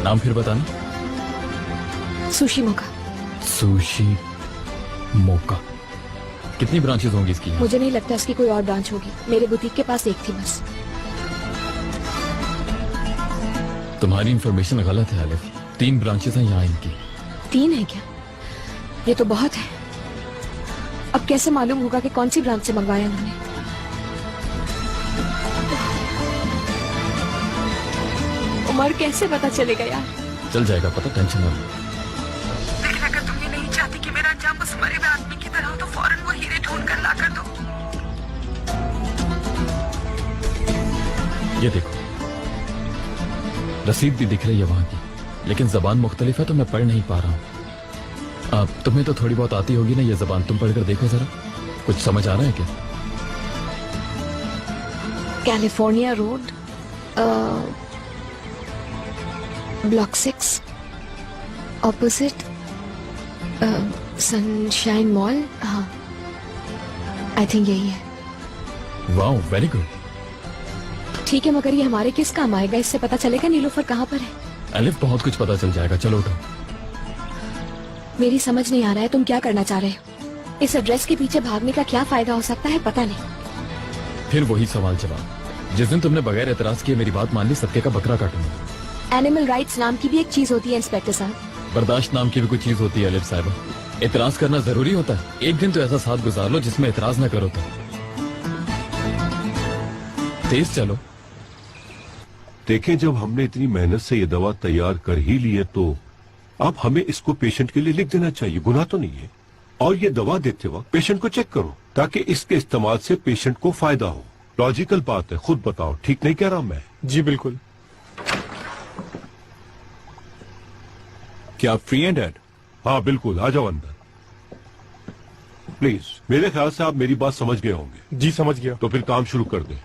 नाम फिर बताना। सुशी मोका। सुशी मोका। कितनी ब्रांचेस होंगी इसकी? मुझे नहीं लगता इसकी कोई और ब्रांच होगी। मेरे बुटीक के पास एक थी बस। तुम्हारी इंफॉर्मेशन गलत है अलिफ। 3 ब्रांचेस हैं यहाँ इनकी। 3 है क्या? ये तो बहुत है। अब कैसे मालूम होगा कि कौन सी ब्रांच से मंगवाया उन्होंने? उमर कैसे पता चलेगा यार? चल जाएगा पता, टेंशन मत लो। लेकिन अगर तुम ये नहीं चाहती कि मेरा अंजाम उस मरे हुए आदमी की तरह हो तो फौरन वो हीरे ढूंढ कर ला कर दो। ये देखो, रसीद भी दिख रही है वहां की, लेकिन जबान मुख्तलिफ है तो मैं पढ़ नहीं पा रहा हूँ। अब तुम्हें तो थोड़ी बहुत आती होगी ना ये जबान, तुम पढ़कर देखो जरा, कुछ समझ आ रहा है क्या? California road, block 6, opposite sunshine mall. हाँ, आई थिंक यही है। Wow, very good. ठीक है, मगर ये हमारे किस काम आएगा? इससे पता चलेगा नीलोफर कहाँ पर है। अलिफ, बहुत कुछ पता चल जाएगा। चलो उठो। मेरी समझ नहीं आ रहा है तुम क्या करना चाह रहे हो। इस एड्रेस के पीछे भागने का क्या फायदा हो सकता है पता नहीं। फिर वही सवाल जवाब। जिस दिन तुमने बगैर एतराज किए मेरी बात मान ली, सबके का बकरा काटूंगा। एनिमल राइट्स नाम की भी एक चीज होती है इंस्पेक्टर साहब। बर्दाश्त नाम की भी कोई चीज होती है अलिफ साहिबा। एतराज करना जरूरी होता है? एक दिन तो ऐसा साथ गुजार लो जिसमें एतराज न करो। तो तेज चलो। देखें, जब हमने इतनी मेहनत से ये दवा तैयार कर ही ली है तो अब हमें इसको पेशेंट के लिए लिख देना चाहिए। गुनाह तो नहीं है। और ये दवा देते वक्त पेशेंट को चेक करो ताकि इसके इस्तेमाल से पेशेंट को फायदा हो। लॉजिकल बात है, खुद बताओ, ठीक नहीं कह रहा मैं? जी बिल्कुल। क्या आप फ्री हैं डैड? हाँ बिल्कुल, आ जाओ अंदर प्लीज। मेरे ख्याल से आप मेरी बात समझ गए होंगे। जी समझ गया। तो फिर काम शुरू कर दें।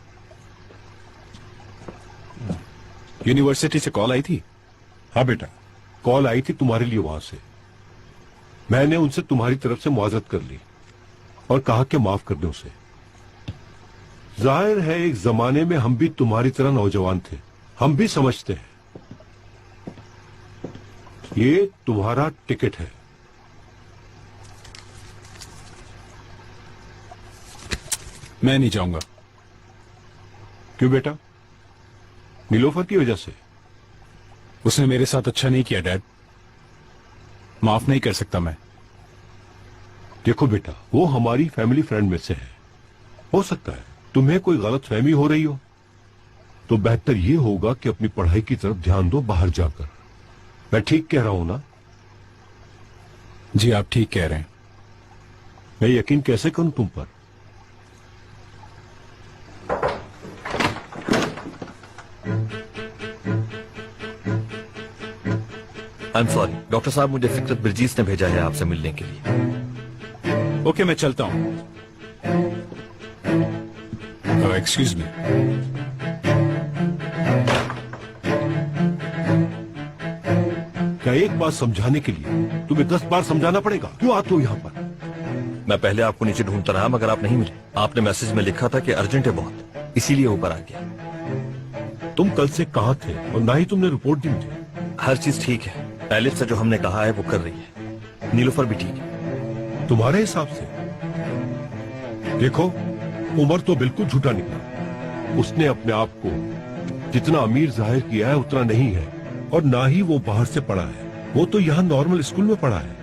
यूनिवर्सिटी से कॉल आई थी? हाँ बेटा, कॉल आई थी तुम्हारे लिए वहां से। मैंने उनसे तुम्हारी तरफ से मुआवजत कर ली और कहा कि माफ कर दो उसे। जाहिर है एक जमाने में हम भी तुम्हारी तरह नौजवान थे, हम भी समझते हैं। ये तुम्हारा टिकट है। मैं नहीं जाऊंगा। क्यों बेटा? नीलोफर की वजह से? उसने मेरे साथ अच्छा नहीं किया डैड, माफ नहीं कर सकता मैं। देखो बेटा, वो हमारी फैमिली फ्रेंड में से है। हो सकता है तुम्हें कोई गलत फहमी हो रही हो, तो बेहतर ये होगा कि अपनी पढ़ाई की तरफ ध्यान दो बाहर जाकर। मैं ठीक कह रहा हूं ना? जी आप ठीक कह रहे हैं। मैं यकीन कैसे करूं तुम पर? आई एम सॉरी डॉक्टर साहब, मुझे फिक्रत बिरजीस ने भेजा है आपसे मिलने के लिए। ओके, मैं चलता हूं। Excuse me. क्या एक बात समझाने के लिए तुम्हें 10 बार समझाना पड़ेगा? क्यों आते हो यहाँ पर? मैं पहले आपको नीचे ढूंढता रहा मगर आप नहीं मिले। आपने मैसेज में लिखा था कि अर्जेंट है बहुत, इसीलिए ऊपर आ गया। तुम कल से कहाँ थे और ना ही तुमने रिपोर्ट दी मुझे? हर चीज ठीक है। एलिफ से जो हमने कहा है वो कर रही है। नीलोफर भी ठीक है। तुम्हारे हिसाब से? देखो, उमर तो बिल्कुल झूठा निकला। उसने अपने आप को जितना अमीर जाहिर किया है उतना नहीं है, और ना ही वो बाहर से पढ़ा है। वो तो यहाँ नॉर्मल स्कूल में पढ़ा है।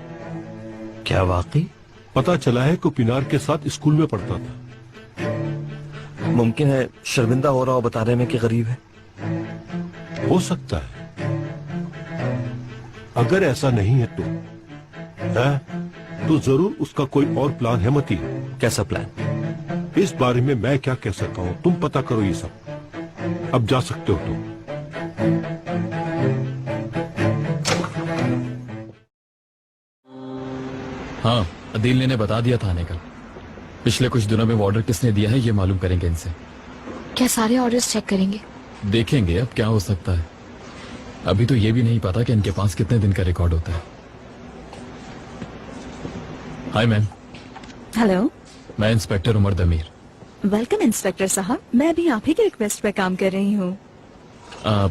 क्या वाकई? पता चला है कि पिनार के साथ स्कूल में पढ़ता था। मुमकिन है शर्मिंदा हो रहा हो बताने में कि गरीब है। हो सकता है। अगर ऐसा नहीं है तो जरूर उसका कोई और प्लान है मती। कैसा प्लान? इस बारे में मैं क्या कह सकता हूँ, तुम पता करो ये सब। अब जा सकते हो तुम। हाँ, अदील ने बता दिया था आने का। पिछले कुछ दिनों में वो ऑर्डर किसने दिया है ये मालूम करेंगे इनसे। क्या सारे ऑर्डर्स चेक करेंगे? देखेंगे अब क्या हो सकता है। अभी तो ये भी नहीं पता कि इनके पास कितने दिन का रिकॉर्ड होता है। हाय मैम, हेलो, मैं inspector Umar Damir. Welcome inspector साहब। मैं भी आप ही की रिक्वेस्ट पे काम कर रही हूँ।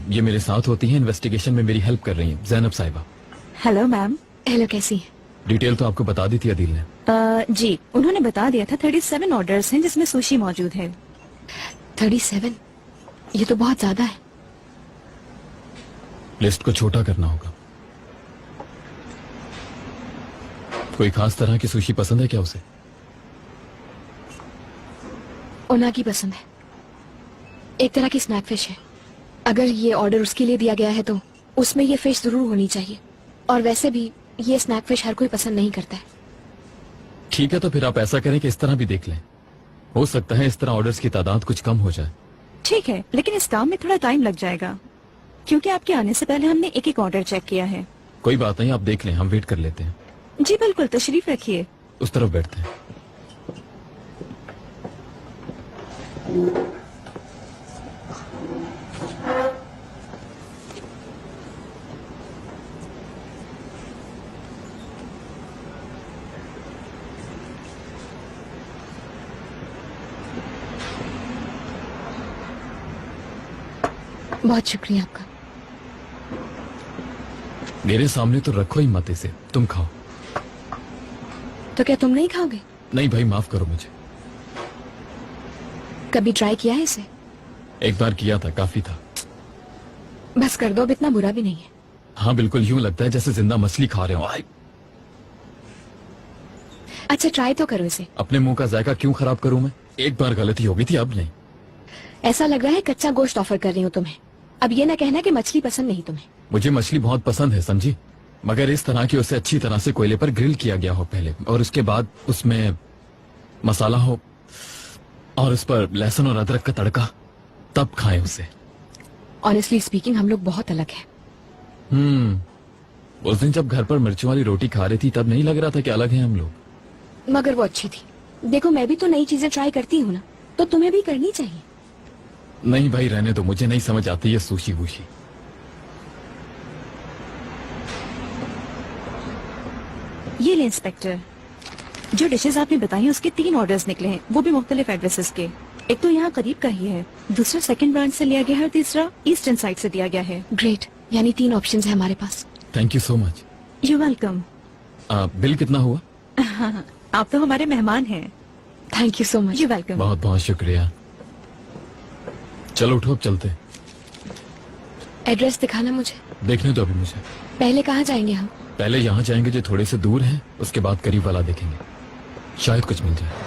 ये मेरे साथ होती हैं, इन्वेस्टिगेशन में मेरी हेल्प कर रही हैं, जैनब साहिबा। Hello ma'am. हेलो, कैसी है? डिटेल तो आपको बता दी थी अदील ने। जी, उन्होंने बता दिया था 37 ऑर्डर्स हैं जिसमें सुशी मौजूद है। 37? ये तो बहुत ज्यादा है। लिस्ट को छोटा करना होगा। कोई खास तरह की सुशी पसंद है क्या उसे? ओनागी पसंद है, एक तरह की स्नैक फिश है। अगर ये ऑर्डर उसके लिए दिया गया है तो उसमें ये फिश जरूर होनी चाहिए, और वैसे भी ये स्नैक फिश हर कोई पसंद नहीं करता है। ठीक है, तो फिर आप ऐसा करें कि इस तरह भी देख लें, हो सकता है इस तरह ऑर्डर्स की तादाद कुछ कम हो जाए। ठीक है, लेकिन इस काम में थोड़ा टाइम लग जाएगा क्योंकि आपके आने से पहले हमने एक एक ऑर्डर चेक किया है। कोई बात नहीं, आप देख लें, हम वेट कर लेते हैं। जी बिल्कुल, तशरीफ रखिए। उस तरफ बैठते हैं। बहुत शुक्रिया आपका। मेरे सामने तो रखो ही मत इसे, तुम खाओ। तो क्या तुम नहीं खाओगे? नहीं भाई, माफ करो मुझे। कभी ट्राई किया है इसे? एक बार किया था, काफी था। बस कर दो, अब इतना बुरा भी नहीं है। हाँ बिल्कुल, यूं लगता है जैसे जिंदा मछली खा रहे हो। अच्छा, ट्राई तो करो इसे। अपने मुंह का जायका क्यों खराब करूं मैं? एक बार गलती हो गई थी, अब नहीं। ऐसा लग रहा है कच्चा गोश्त ऑफर कर रही हूँ तुम्हें। अब ये ना कहना कि मछली पसंद नहीं तुम्हें। मुझे मछली बहुत पसंद है समझी, मगर इस तरह की उसे अच्छी तरह से कोयले पर ग्रिल किया गया हो पहले, और उसके बाद उसमें मसाला हो और उस पर लहसुन और अदरक का तड़का, तब खाएं उसे। ऑनेस्टली स्पीकिंग, हम लोग बहुत अलग हैं। उस दिन जब घर पर मिर्चों वाली रोटी खा रही थी तब नहीं लग रहा था कि अलग हैं हम लोग। मगर वो अच्छी थी। देखो, मैं भी तो नई चीजें ट्राई करती हूँ ना, तो तुम्हें भी करनी चाहिए। नहीं भाई, रहने दो, मुझे नहीं समझ आती ये सुशी वूशी। ये ले इंस्पेक्टर, जो डिशेस आपने बताई उसके 3 ऑर्डर्स निकले हैं, वो भी मुख्तलिफ एड्रेसेस के। एक तो यहाँ करीब का ही है, दूसरा सेकंड ब्रांच से लिया गया है और तीसरा ईस्टर्न साइड से दिया गया है। ग्रेट, यानी 3 ऑप्शंस है हमारे पास। Thank you so much. You welcome. Bill कितना हुआ? आप तो हमारे मेहमान हैं। Thank you so much. You welcome. बहुत बहुत शुक्रिया। चलो उठो, अब चलते। एड्रेस दिखाना मुझे। देखने दो अभी मुझे। पहले कहाँ जाएंगे हम? पहले यहाँ जाएंगे जो थोड़े से दूर है, उसके बाद करीब वाला देखेंगे, शायद कुछ मिल जाए।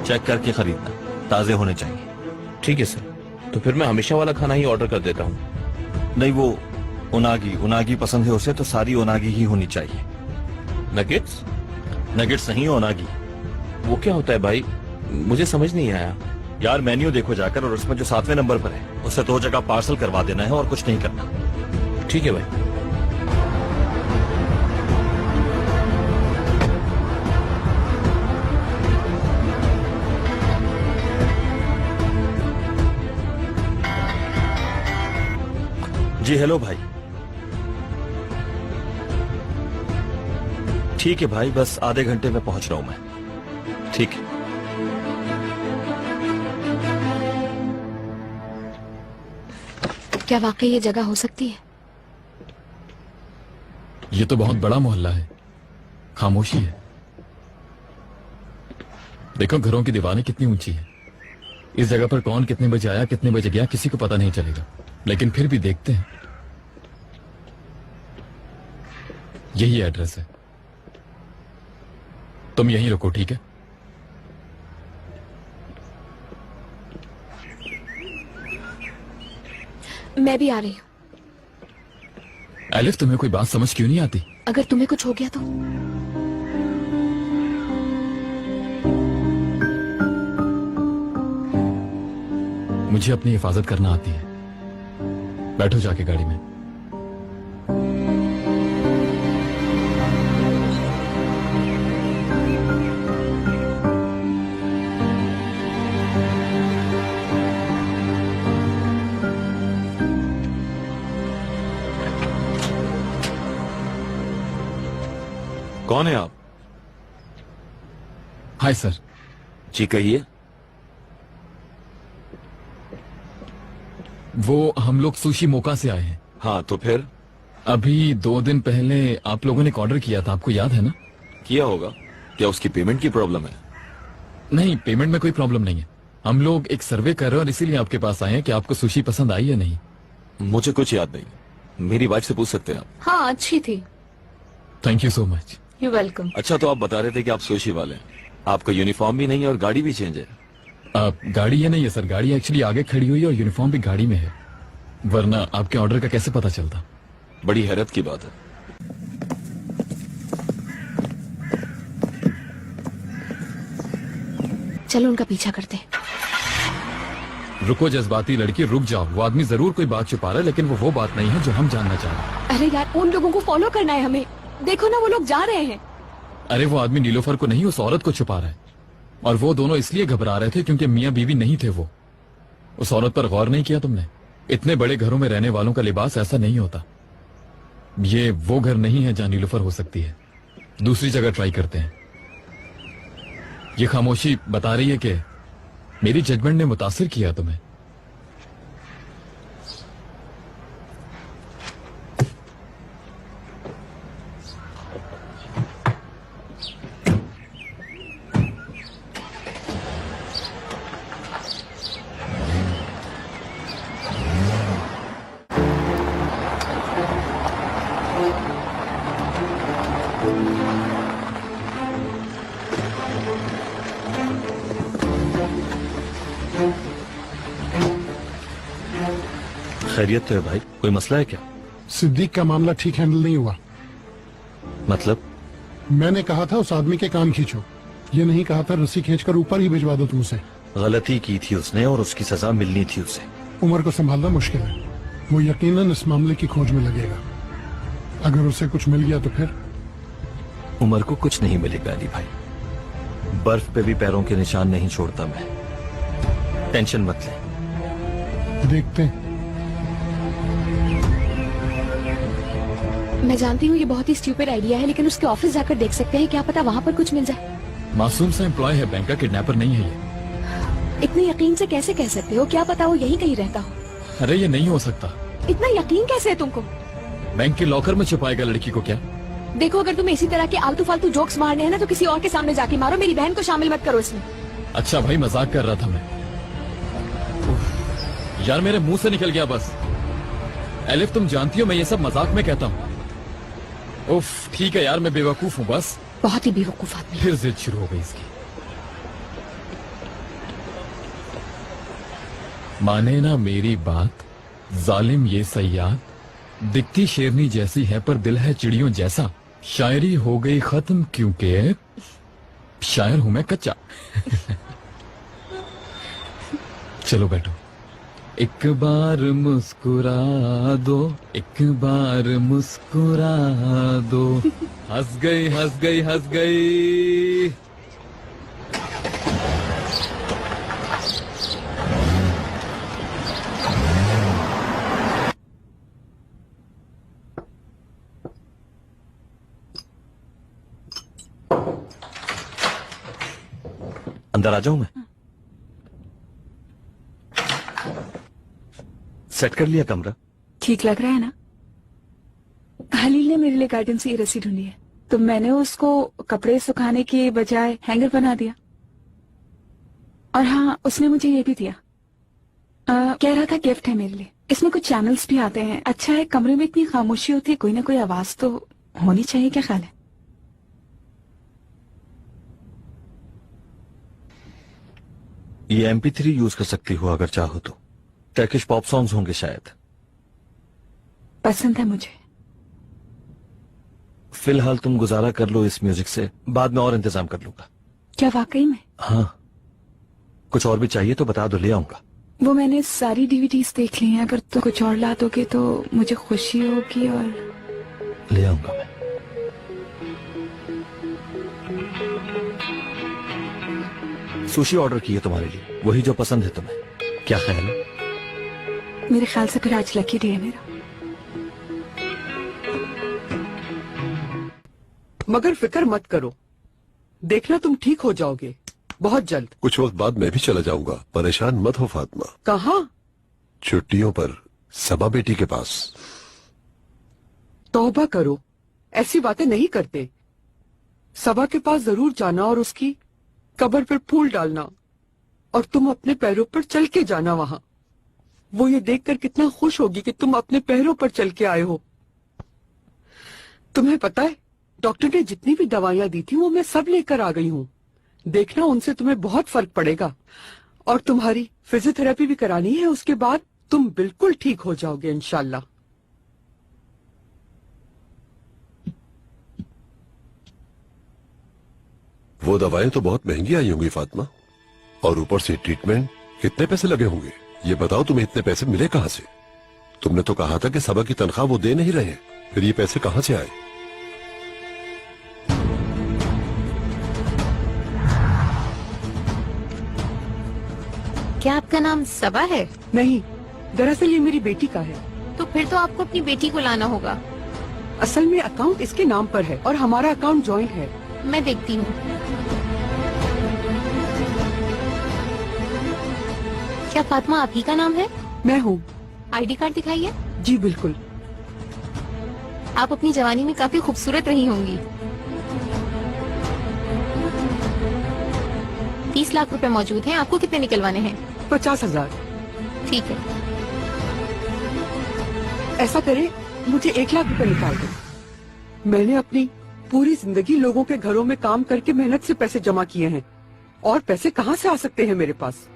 चेक करके खरीदना, ताजे होने चाहिए। ठीक है सर, तो फिर मैं हमेशा वाला खाना ही ऑर्डर कर देता हूँ। नहीं, वो उनागी पसंद है उसे, तो सारी उनागी ही होनी चाहिए। नगेट्स? नगेट्स नहीं, उनागी। वो क्या होता है भाई, मुझे समझ नहीं आया। यार मेन्यू देखो जाकर, और उसमें जो 7वें नंबर पर है उससे 2 जगह पार्सल करवा देना है और कुछ नहीं करना। ठीक है भाई। जी हेलो भाई। ठीक है भाई, बस आधे घंटे में पहुंच रहा हूं मैं। ठीक है। क्या वाकई ये जगह हो सकती है? ये तो बहुत बड़ा मोहल्ला है, खामोशी है। देखो घरों की दीवारें कितनी ऊंची है। इस जगह पर कौन कितने बजे आया, कितने बजे गया, किसी को पता नहीं चलेगा। लेकिन फिर भी देखते हैं। यही एड्रेस है, तुम यहीं रुको, ठीक है? मैं भी आ रही हूँ। एलिफ, तुम्हें कोई बात समझ क्यों नहीं आती? अगर तुम्हें कुछ हो गया तो? मुझे अपनी हिफाजत करना आती है। बैठो जाके गाड़ी में। कौन है आप? Hi sir. जी कहिए। वो हम लोग सुशी मोका से आए हैं। हाँ तो फिर? अभी 2 दिन पहले आप लोगों ने एक ऑर्डर किया था, आपको याद है ना? किया होगा। क्या उसकी पेमेंट की प्रॉब्लम है? नहीं, पेमेंट में कोई प्रॉब्लम नहीं है। हम लोग एक सर्वे कर रहे हैं और इसीलिए आपके पास आए हैं कि आपको सुशी पसंद आई या नहीं। मुझे कुछ याद नहीं। मेरी वाइफ से पूछ सकते हैं आप। हाँ, अच्छी थी। Thank you so much. You welcome. अच्छा तो आप बता रहे थे कि आप सुशी वाले हैं। आपका यूनिफॉर्म भी नहीं है और गाड़ी भी चेंज है। गाड़ी ये नहीं है सर, गाड़ी एक्चुअली आगे खड़ी हुई है और यूनिफॉर्म भी गाड़ी में है, वरना आपके ऑर्डर का कैसे पता चलता? बड़ी हैरत की बात है। चलो उनका पीछा करते हैं। रुको जज्बाती लड़की, रुक जाओ। वो आदमी जरूर कोई बात छुपा रहा है, लेकिन वो बात नहीं है जो हम जानना चाह रहे हैं। अरे यार, उन लोगों को फॉलो करना है हमें। देखो ना, वो लोग जा रहे हैं। अरे वो आदमी नीलोफर को नहीं, उस औरत को छुपा रहा है। और वो दोनों इसलिए घबरा रहे थे क्योंकि मियाँ बीवी नहीं थे वो। उस औरत पर गौर नहीं किया तुमने? इतने बड़े घरों में रहने वालों का लिबास ऐसा नहीं होता। ये वो घर नहीं है जहां नीलोफर हो सकती है। दूसरी जगह ट्राई करते हैं। ये खामोशी बता रही है कि मेरी जजमेंट ने मुतासिर किया तुम्हें। खैरियत तो है भाई, कोई मसला है क्या? सिद्दीक का मामला ठीक हैंडल नहीं हुआ। मतलब? मैंने कहा था उस आदमी के कान खींचो, ये नहीं कहा था रस्सी खींचकर ऊपर ही भिजवा दो तुम उसे। गलती की थी उसने और उसकी सजा मिलनी थी उसे। उमर को संभालना मुश्किल है, वो यकीनन इस मामले की खोज में लगेगा। अगर उसे कुछ मिल गया तो फिर? उमर को कुछ नहीं मिलेगा अली भाई। बर्फ पे भी पैरों के निशान नहीं छोड़ता मैं। टेंशन मत ले, देखते हैं। मैं जानती हूँ ये बहुत ही स्टूपिड आइडिया है, लेकिन उसके ऑफिस जाकर देख सकते हैं, क्या पता वहाँ पर कुछ मिल जाए। मासूम सा एम्प्लॉय है, बैंक का किडनैपर नहीं है ये। इतने यकीन से कैसे कह सकते हो? क्या पता वो यहीं कहीं रहता हो। अरे ये नहीं हो सकता। इतना यकीन कैसे है तुमको? बैंक के लॉकर में छुपाएगा लड़की को क्या? देखो, अगर तुम्हें इसी तरह के आलतू फालतू जोक्स मारने हैं ना, तो किसी और के सामने जाके मारो। मेरी बहन को शामिल मत करो इसमें। अच्छा भाई, मजाक कर रहा था मैं। यार मेरे मुंह से निकल गया बस। एलिफ तुम जानती हो मैं ये सब मजाक में कहता हूँ। उफ ठीक है यार, मैं बेवकूफ हूँ बस। बहुत ही बेवकूफ आदमी। फिर जिद शुरू हो गई इसकी। माने ना मेरी बात, जालिम ये सयाद, दिखती शेरनी जैसी है पर दिल है चिड़ियों जैसा। शायरी हो गई खत्म क्योंकि शायर हूं मैं कच्चा। चलो बैठो। एक बार मुस्कुरा दो, एक बार मुस्कुरा दो। हंस गई हंस गई हंस गई। अंदर आ जाऊं मैं? सेट कर लिया कमरा? ठीक लग रहा है ना? हलील ने मेरे लिए गार्डन से ये रस्सी ढूंढी है, तो मैंने उसको कपड़े सुखाने के बजाय हैंगर बना दिया। और हाँ, उसने मुझे ये भी दिया। कह रहा था गिफ्ट है मेरे लिए। इसमें कुछ चैनल्स भी आते हैं। अच्छा है, कमरे में इतनी खामोशी होती है, कोई ना कोई आवाज तो होनी चाहिए। क्या ख्याल है? ये MP3 यूज कर सकती हो अगर चाहो तो। टर्किश पॉप सॉन्ग्स होंगे शायद। पसंद है मुझे। फिलहाल तुम गुजारा कर लो इस म्यूजिक से, बाद में और इंतजाम कर लूंगा। क्या वाकई में? हाँ, कुछ और भी चाहिए तो बता दो, ले आऊंगा। वो मैंने सारी डीवीडीज देख ली हैं। अगर तो कुछ और ला दोगे तो मुझे खुशी होगी। और ले आऊंगा मैं। सुशी ऑर्डर की है तुम्हारे लिए, वही जो पसंद है तुम्हें। क्या ख्याल है? मेरे ख्याल से फिर आज लकी डे है मेरा। मगर फिक्र मत करो, देखना तुम ठीक हो जाओगे बहुत जल्द। कुछ वक्त बाद मैं भी चला जाऊंगा, परेशान मत हो फातिमा। कहाँ? छुट्टियों पर सबा बेटी के पास। तौबा करो, ऐसी बातें नहीं करते। सबा के पास जरूर जाना और उसकी कब्र पर फूल डालना, और तुम अपने पैरों पर चल के जाना वहां। वो ये देखकर कितना खुश होगी कि तुम अपने पैरों पर चल के आए हो। तुम्हें पता है, डॉक्टर ने जितनी भी दवाइयां दी थी वो मैं सब लेकर आ गई हूँ। देखना उनसे तुम्हें बहुत फर्क पड़ेगा। और तुम्हारी फिजियोथेरेपी भी करानी है, उसके बाद तुम बिल्कुल ठीक हो जाओगे इंशाल्लाह। वो दवाएं तो बहुत महंगी आई होंगी फातिमा, और ऊपर से ट्रीटमेंट। कितने पैसे लगे होंगे ये बताओ? तुम्हें इतने पैसे मिले कहाँ से? तुमने तो कहा था कि सबा की तनख्वाह वो दे नहीं रहे, फिर ये पैसे कहाँ से आए? क्या आपका नाम सबा है? नहीं, दरअसल ये मेरी बेटी का है। तो फिर तो आपको अपनी बेटी को लाना होगा। असल में अकाउंट इसके नाम पर है और हमारा अकाउंट जॉइंट है। मैं देखती हूँ। क्या फातिमा आप ही का नाम है? मैं हूँ। आईडी कार्ड दिखाइए। जी बिल्कुल। आप अपनी जवानी में काफी खूबसूरत रही होंगी। 30 लाख रुपए मौजूद हैं, आपको कितने निकलवाने हैं? 50,000। ठीक है। ऐसा करें, मुझे 1 लाख रुपए निकाल दो। मैंने अपनी पूरी जिंदगी लोगों के घरों में काम करके मेहनत से पैसे जमा किए हैं, और पैसे कहाँ से आ सकते हैं मेरे पास?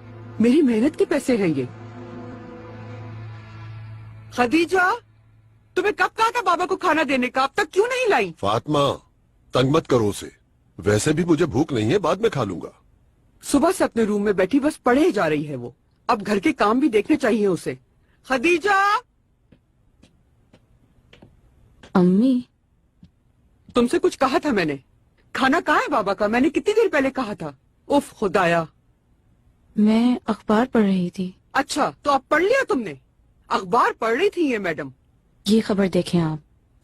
मेरी मेहनत के पैसे हैं ये। खदीजा, तुम्हें कब कहा था बाबा को खाना देने का, अब तक क्यों नहीं लाई? फातिमा, तंग मत करो उसे। वैसे भी मुझे भूख नहीं है, बाद में खा लूंगा। सुबह से अपने रूम में बैठी बस पढ़े ही जा रही है वो। अब घर के काम भी देखने चाहिए उसे। खदीजा! अम्मी, तुमसे कुछ कहा था मैंने। खाना कहाँ है बाबा का? मैंने कितनी देर पहले कहा था। उफ खुदाया। मैं अखबार पढ़ रही थी। अच्छा, तो अब पढ़ लिया तुमने? अखबार पढ़ रही थी ये मैडम? ये खबर देखें आप।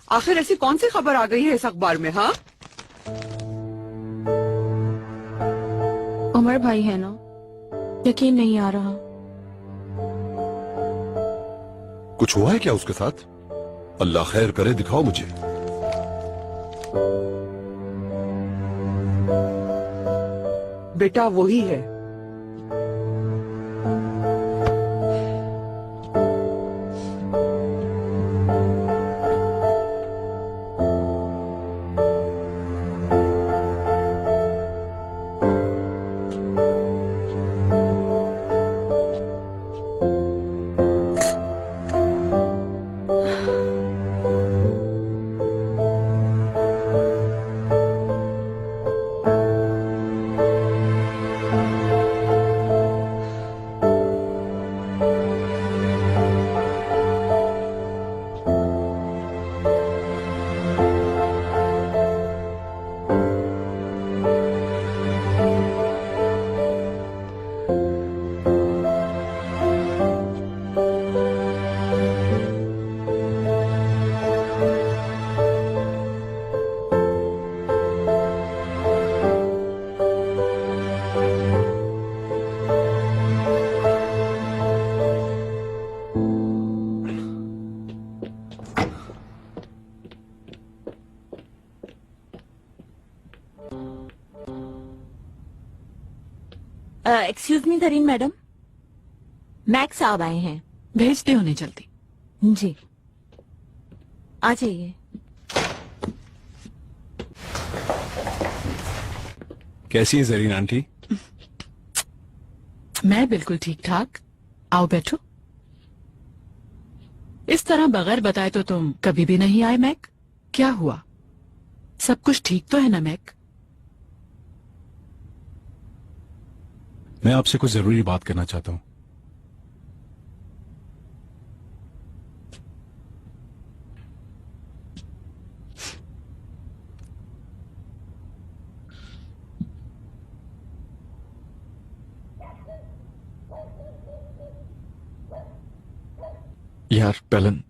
आखिर ऐसी कौन सी खबर आ गई है इस अखबार में? हाँ, उमर भाई है ना, यकीन नहीं आ रहा। कुछ हुआ है क्या उसके साथ? अल्लाह खैर करे, दिखाओ मुझे। बेटा वही है। एक्सक्यूज मी तरीन मैडम, मैक्स साहब आए हैं। भेजते उन्हें जल्दी। जी आ जाइए। कैसी है जरीन आंटी? मैं बिल्कुल ठीक ठाक। आओ बैठो। इस तरह बगैर बताए तो तुम कभी भी नहीं आए मैक। क्या हुआ? सब कुछ ठीक तो है ना मैक? मैं आपसे कुछ जरूरी बात करना चाहता हूँ। यार पेलन,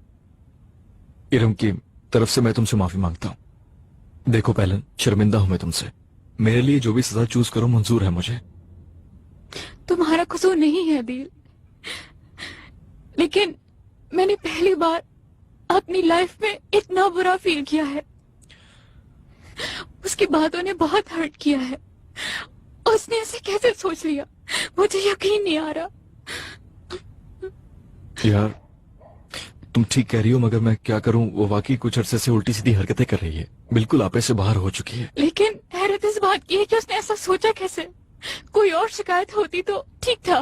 इरम की तरफ से मैं तुमसे माफी मांगता हूँ। देखो पेलन, शर्मिंदा हूं मैं तुमसे। मेरे लिए जो भी सजा चूज करो मंजूर है मुझे। तुम्हारा कसूर नहीं है अदील, लेकिन मैंने पहली बार अपनी लाइफ में इतना बुरा फील किया है। उसकी बातों ने बहुत हर्ट किया है। उसने ऐसे कैसे सोच लिया, मुझे यकीन नहीं आ रहा। यार तुम ठीक कह रही हो, मगर मैं क्या करूं, वो वाकई कुछ अरसे से उल्टी सीधी हरकतें कर रही है, बिल्कुल आपे से बाहर हो चुकी है। लेकिन हैरत इस बात की है कि उसने ऐसा सोचा कैसे। कोई और शिकायत होती तो ठीक था,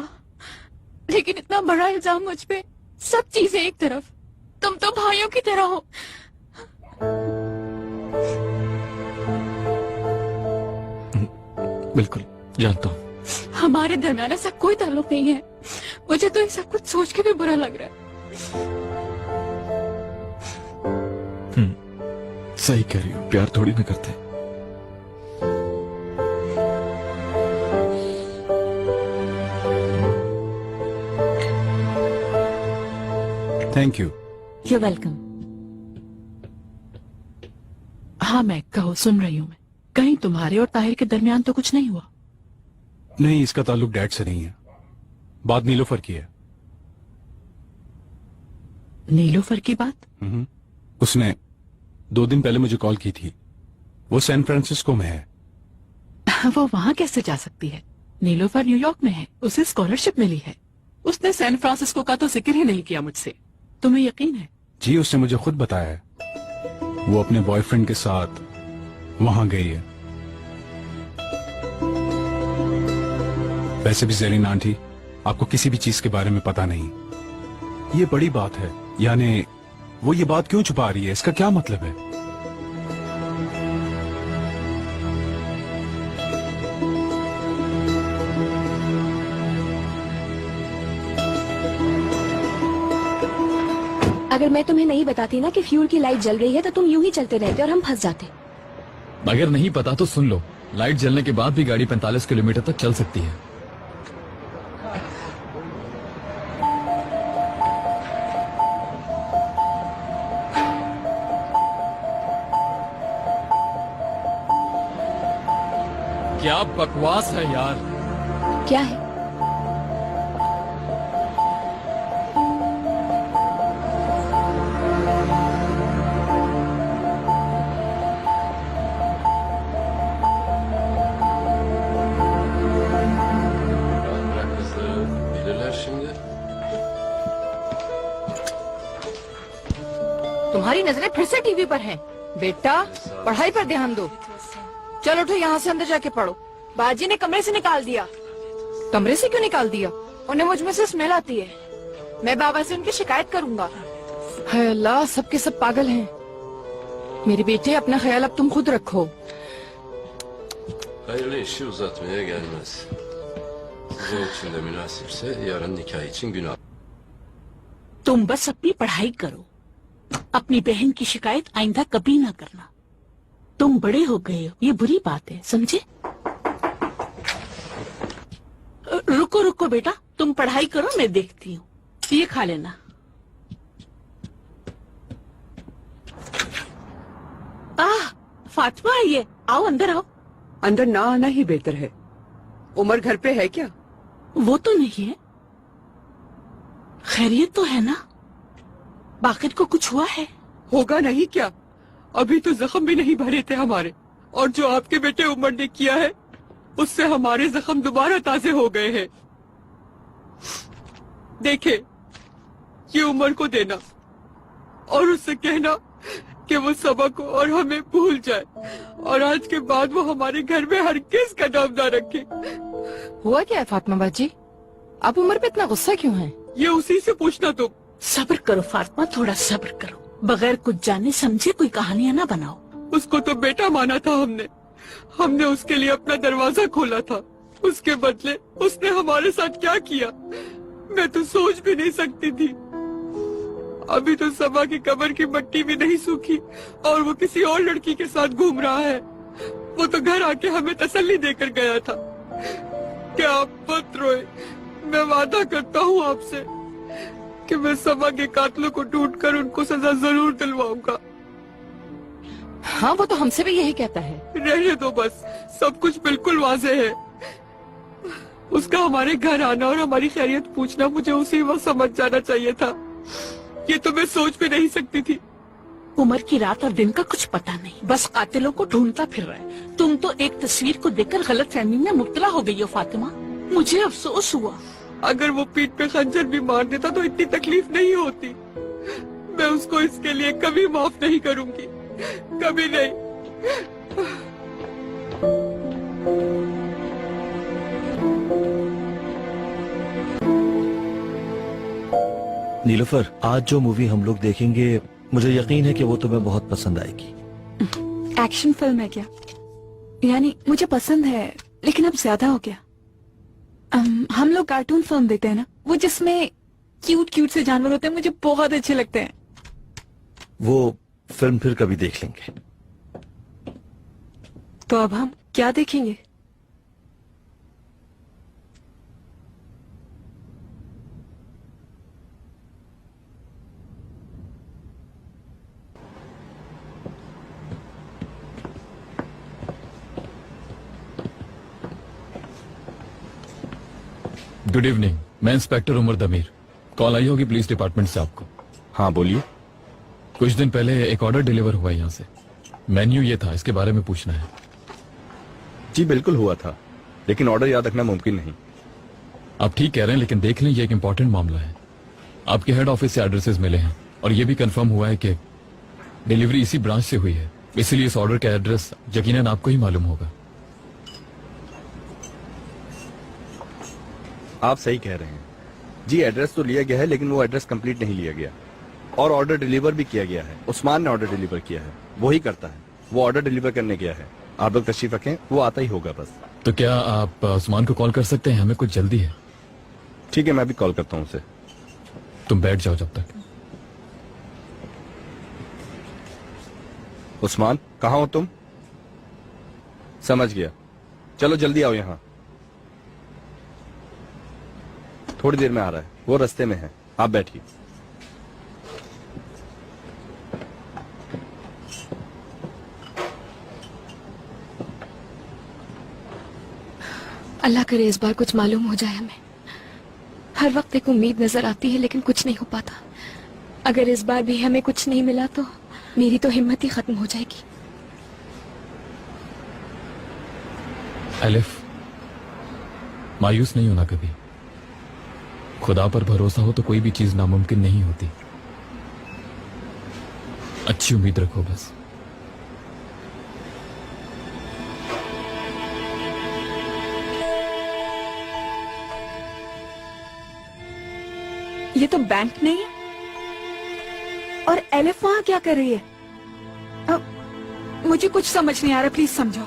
लेकिन इतना बड़ा इल्जाम मुझ पे, सब चीजें एक तरफ। तुम तो भाइयों की तरह हो। बिल्कुल जानता हूँ। हमारे दरमियान ऐसा कोई ताल्लुक नहीं है। मुझे तो ये सब कुछ सोच के भी बुरा लग रहा है। सही कह रही हो, प्यार थोड़ी ना करते। Thank you. You welcome. हाँ मैं कहो, सुन रही हूँ मैं। कहीं तुम्हारे और ताहिर के दरमियान तो कुछ नहीं हुआ? नहीं, इसका ताल्लुक डैड से नहीं है, बात नीलोफर की है। नीलोफर की बात? उसने 2 दिन पहले मुझे कॉल की थी। वो सैन फ्रांसिस्को में है। वो वहाँ कैसे जा सकती है? नीलोफर न्यूयॉर्क में है, उसे स्कॉलरशिप मिली है। उसने सैन फ्रांसिस्को का तो जिक्र ही नहीं किया मुझसे। तुम्हें यकीन है? जी, उसने मुझे खुद बताया है। वो अपने बॉयफ्रेंड के साथ वहां गई है। वैसे भी ज़रीन आंटी, आपको किसी भी चीज के बारे में पता नहीं। ये बड़ी बात है, यानी वो ये बात क्यों छुपा रही है, इसका क्या मतलब है? अगर मैं तुम्हें नहीं बताती ना कि फ्यूल की लाइट जल रही है, तो तुम यूं ही चलते रहते और हम फंस जाते। अगर नहीं पता तो सुन लो, लाइट जलने के बाद भी गाड़ी 45 किलोमीटर तक चल सकती है। क्या बकवास है यार। क्या है? तुम्हारी नजरें फिर से टीवी पर हैं। बेटा पढ़ाई पर ध्यान दो। चलो उठो, यहाँ से अंदर जाके पढ़ो। बाजी ने कमरे से निकाल दिया। कमरे से क्यों निकाल दिया? उन्हें मुझ में से स्मेल आती है। मैं बाबा से उनकी शिकायत करूंगा। हाय अल्लाह, सबके सब पागल हैं। मेरे बेटे, अपना ख्याल अब तुम खुद रखो। Hayırlı işi uzatmaya gelmez. Sizin için de münasipse yarın nikah için gün al. तुम बस अपनी पढ़ाई करो। अपनी बहन की शिकायत आइंदा कभी ना करना। तुम बड़े हो गए हो, ये बुरी बात है, समझे? रुको रुको बेटा, तुम पढ़ाई करो, मैं देखती हूँ। ये खा लेना। फातिमा, ये आओ, अंदर आओ। अंदर ना आना ही बेहतर है। उमर घर पे है क्या? वो तो नहीं है। खैरियत तो है ना? बाकिर को कुछ हुआ है? होगा नहीं क्या? अभी तो जख्म भी नहीं भरे थे हमारे, और जो आपके बेटे उमर ने किया है उससे हमारे जख्म दोबारा ताजे हो गए हैं। देखे, ये उमर को देना और उससे कहना कि वो सबक और हमें भूल जाए, और आज के बाद वो हमारे घर में हरगिज़ कदम न रखे। हुआ क्या है फातिमा बाजी? आप उमर पे इतना गुस्सा क्यों है? ये उसी से पूछना तुम। सब्र करो फातिमा, थोड़ा सब्र करो। बगैर कुछ जाने समझे कोई कहानियां ना बनाओ। उसको तो बेटा माना था हमने उसके लिए अपना दरवाजा खोला था। उसके बदले उसने हमारे साथ क्या किया, मैं तो सोच भी नहीं सकती थी। अभी तो सबा की कब्र की मिट्टी भी नहीं सूखी और वो किसी और लड़की के साथ घूम रहा है। वो तो घर आके हमें तसल्ली देकर गया था। क्या आप मत रोए, मैं वादा करता हूँ आपसे कि मैं सबा के कातलों को ढूंढकर उनको सजा जरूर दिलवाऊंगा। हाँ, वो तो हमसे भी यही कहता है। रहने दो बस, सब कुछ बिल्कुल वाजे है। उसका हमारे घर आना और हमारी खैरियत पूछना मुझे उसी वक्त समझ जाना चाहिए था। ये तो मैं सोच भी नहीं सकती थी। उम्र की रात और दिन का कुछ पता नहीं, बस कातिलों को ढूंढता फिर रहा है। तुम तो एक तस्वीर को देखकर गलत फहमी में मुब्तला हो गई हो फातिमा। मुझे अफसोस हुआ। अगर वो पीठ पे खंजर भी मार देता तो इतनी तकलीफ नहीं होती। मैं उसको इसके लिए कभी माफ नहीं करूंगी, कभी नहीं। नीलोफर, आज जो मूवी हम लोग देखेंगे मुझे यकीन है कि वो तुम्हें बहुत पसंद आएगी। एक्शन फिल्म है क्या? यानी मुझे पसंद है लेकिन अब ज्यादा हो गया। हम लोग कार्टून फिल्म देखते हैं ना, वो जिसमें क्यूट क्यूट से जानवर होते हैं, मुझे बहुत अच्छे लगते हैं। वो फिल्म फिर कभी देख लेंगे। तो अब हम क्या देखेंगे? गुड इवनिंग, मैं इंस्पेक्टर उमर दमीर। कॉल आई होगी पुलिस डिपार्टमेंट से आपको। हाँ बोलिए। कुछ दिन पहले एक ऑर्डर डिलीवर हुआ यहाँ से। मेन्यू ये था, इसके बारे में पूछना है। जी बिल्कुल हुआ था, लेकिन ऑर्डर याद रखना मुमकिन नहीं। आप ठीक कह रहे हैं, लेकिन देख लें ये एक इम्पोर्टेंट मामला है। आपके हेड ऑफिस से एड्रेसेस मिले हैं और ये भी कंफर्म हुआ है कि डिलीवरी इसी ब्रांच से हुई है, इसलिए इस ऑर्डर का एड्रेस यकीनन आपको ही मालूम होगा। आप सही कह रहे हैं जी, एड्रेस तो लिया गया है लेकिन वो एड्रेस कंप्लीट नहीं लिया गया और ऑर्डर डिलीवर भी किया गया है। उस्मान ने ऑर्डर डिलीवर किया है, वो ही करता है। वो ऑर्डर डिलीवर करने गया है। आप लोग तशरीफ रखें, वो आता ही होगा बस। तो क्या आप उस्मान को कॉल कर सकते हैं? हमें कुछ जल्दी है। ठीक है, मैं भी कॉल करता हूँ उसे। तुम बैठ जाओ जब तक। उस्मान, कहाँ हो तुम? समझ गया, चलो जल्दी आओ यहाँ। थोड़ी देर में आ रहा है, वो रास्ते में है, आप बैठिए। अल्लाह करे इस बार कुछ मालूम हो जाए हमें। हर वक्त एक उम्मीद नजर आती है लेकिन कुछ नहीं हो पाता। अगर इस बार भी हमें कुछ नहीं मिला तो मेरी तो हिम्मत ही खत्म हो जाएगी। एलिफ, मायूस नहीं होना कभी। खुदा पर भरोसा हो तो कोई भी चीज नामुमकिन नहीं होती। अच्छी उम्मीद रखो बस। ये तो बैंक नहीं है। और एलिफ वहां क्या कर रही है? अब मुझे कुछ समझ नहीं आ रहा, प्लीज समझाओ।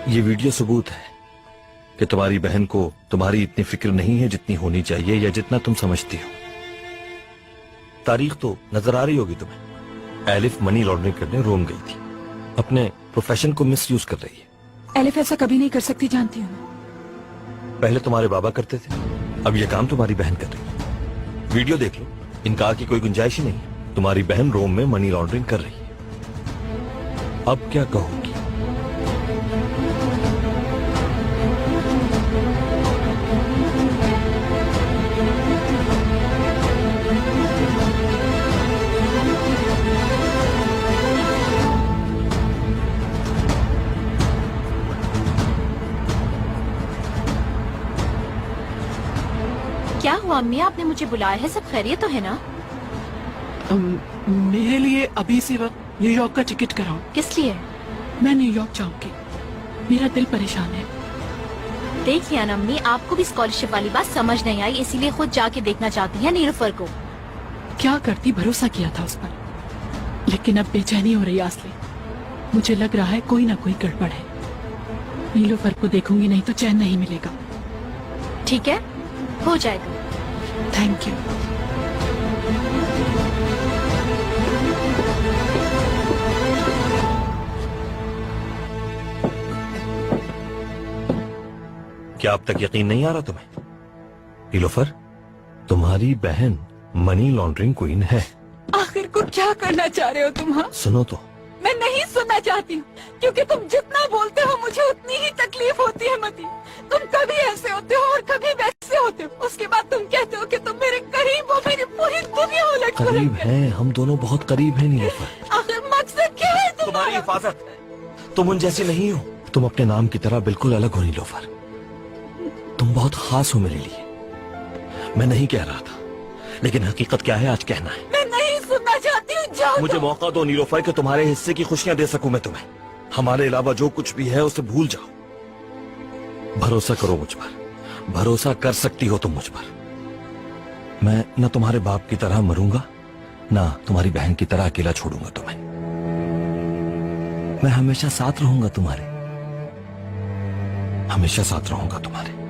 ये वीडियो सबूत है कि तुम्हारी बहन को तुम्हारी इतनी फिक्र नहीं है जितनी होनी चाहिए या जितना तुम समझती हो। तारीख तो नजर आ रही होगी तुम्हें। एलिफ मनी लॉन्ड्रिंग करने रोम गई थी, अपने प्रोफेशन को मिसयूज कर रही है। एलिफ ऐसा कभी नहीं कर सकती, जानती हूँ। पहले तुम्हारे बाबा करते थे, अब ये काम तुम्हारी बहन कर रही है। वीडियो देख लो, इनकार की कोई गुंजाइश ही नहीं। तुम्हारी बहन रोम में मनी लॉन्ड्रिंग कर रही है। अब क्या कहोगी? क्या हुआ अम्मी, आपने मुझे बुलाया है? सब खैरियत तो है ना? मेरे लिए अभी इसी वक्त न्यूयॉर्क का टिकट कराओ। किस लिए? मैं न्यूयॉर्क जाऊंगी, मेरा दिल परेशान है। देखिए ना अम्मी, आपको भी स्कॉलरशिप वाली बात समझ नहीं आई, इसीलिए खुद जाके देखना चाहती है नीलूफर को। क्या करती, भरोसा किया था उस पर, लेकिन अब बेचैनी हो रही है आसले। मुझे लग रहा है कोई ना कोई गड़बड़ है। नीलूफर को देखूंगी नहीं तो चैन नहीं मिलेगा। ठीक है, हो जाएगा। Thank you. क्या अब तक यकीन नहीं आ रहा तुम्हें? नीलोफर, तुम्हारी बहन मनी लॉन्ड्रिंग क्वीन है। आखिर को क्या करना चाह रहे हो तुम? हाँ, सुनो तो, मैं नहीं सुनना चाहती हूँ, क्योंकि तुम जितना बोलते हो मुझे उतनी ही तकलीफ होती है मती। तुम कभी ऐसे होते हो और कभी वैसे होते हो। उसके बाद तुम कहते हो कि तुम मेरे करीब हो, मेरी पूरी दुनिया उलट पुलट करीब है। हैं, हम दोनों बहुत करीब हैं नीलोफर। आखिर मकसद क्या है तुम्हारी हिफाजत। तुम उन जैसी नहीं हो, तुम अपने नाम की तरह बिल्कुल अलग हो नीलोफर। तुम बहुत खास हो मेरे लिए। मैं नहीं कह रहा था, लेकिन हकीकत क्या है आज कहना है। मैं नहीं सुनना चाहती हूँ, जाओ। मुझे मौका दो नीलोफर कि तुम्हारे हिस्से की खुशियां दे सकूं मैं तुम्हें। हमारे अलावा जो कुछ भी है उसे भूल जाओ। भरोसा करो मुझ पर, भरोसा कर सकती हो तुम मुझ पर। मैं न तुम्हारे बाप की तरह मरूंगा, ना तुम्हारी बहन की तरह अकेला छोड़ूंगा तुम्हें। मैं हमेशा साथ रहूंगा तुम्हारे, हमेशा साथ रहूंगा तुम्हारे।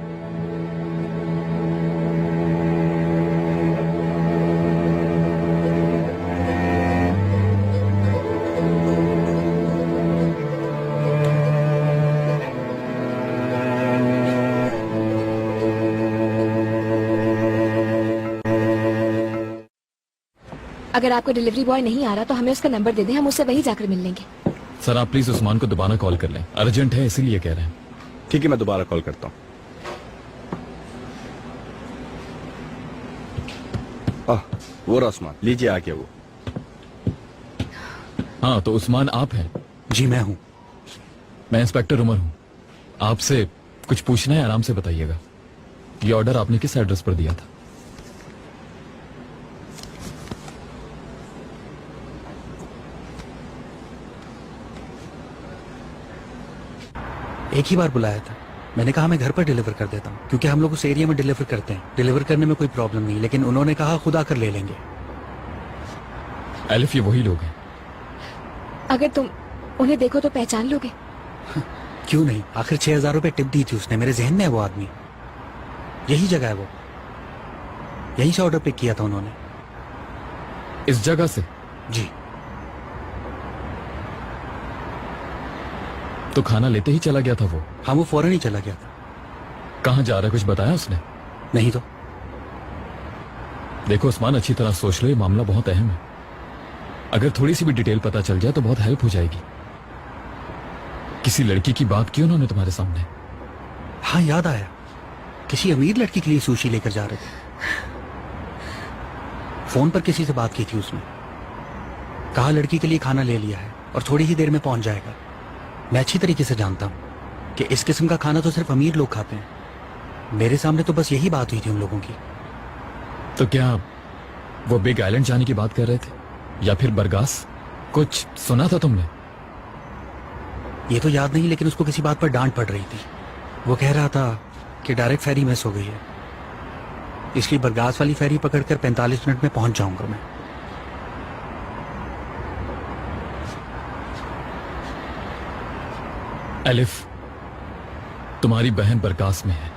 अगर आपको डिलीवरी बॉय नहीं आ रहा तो हमें उसका नंबर दे दें, हम उससे वहीं जाकर मिल लेंगे। सर आप प्लीज उस्मान को दोबारा कॉल कर लें, अर्जेंट है इसीलिए कह रहे हैं। ठीक है, मैं दोबारा कॉल करता हूँ। वो रहा उस्मान, लीजिए आके वो। हाँ तो उस्मान आप हैं? जी मैं हूँ। मैं इंस्पेक्टर उमर हूँ। आपसे कुछ पूछना है, आराम से बताइएगा। ये ऑर्डर आपने किस एड्रेस पर दिया था? एक ही बार बुलाया था। मैंने कहा मैं घर पर डिलीवर कर देता हूँ, क्योंकि हम लोग उस एरिया में डिलीवर करते हैं। डिलीवर करने में कोई प्रॉब्लम नहीं, लेकिन उन्होंने कहा खुद आकर ले लेंगे। एलिफ ये वही लोग हैं? अगर तुम उन्हें देखो तो पहचान लोगे। क्यों नहीं, आखिर 6,000 रुपए टिप दी थी उसने। मेरे जहन में है वो आदमी। यही जगह है वो, यहीं से ऑर्डर पिक किया था उन्होंने। इस जगह से? जी। तो खाना लेते ही चला गया था वो? हाँ, वो फौरन ही चला गया था। कहाँ जा रहा है कुछ बताया उसने? नहीं तो। देखो उस्मान, अच्छी तरह सोच लो, ये मामला बहुत अहम है। अगर थोड़ी सी भी डिटेल पता चल जाए तो बहुत हेल्प हो जाएगी। किसी लड़की की बात की उन्होंने तुम्हारे सामने? हाँ याद आया, किसी अमीर लड़की के लिए सुशी लेकर जा रहे थे। फोन पर किसी से बात की थी उसने। कहा लड़की के लिए खाना ले लिया है और थोड़ी ही देर में पहुंच जाएगा। मैं अच्छी तरीके से जानता हूं कि इस किस्म का खाना तो सिर्फ अमीर लोग खाते हैं। मेरे सामने तो बस यही बात हुई थी उन लोगों की। तो क्या वो बिग आइलैंड जाने की बात कर रहे थे या फिर बरगास? कुछ सुना था तुमने? ये तो याद नहीं, लेकिन उसको किसी बात पर डांट पड़ रही थी। वो कह रहा था कि डायरेक्ट फेरी मिस हो गई है, इसलिए बरगास वाली फेरी पकड़कर 45 मिनट में पहुंच जाऊंगा मैं। एलिफ, तुम्हारी बहन बरगास में है।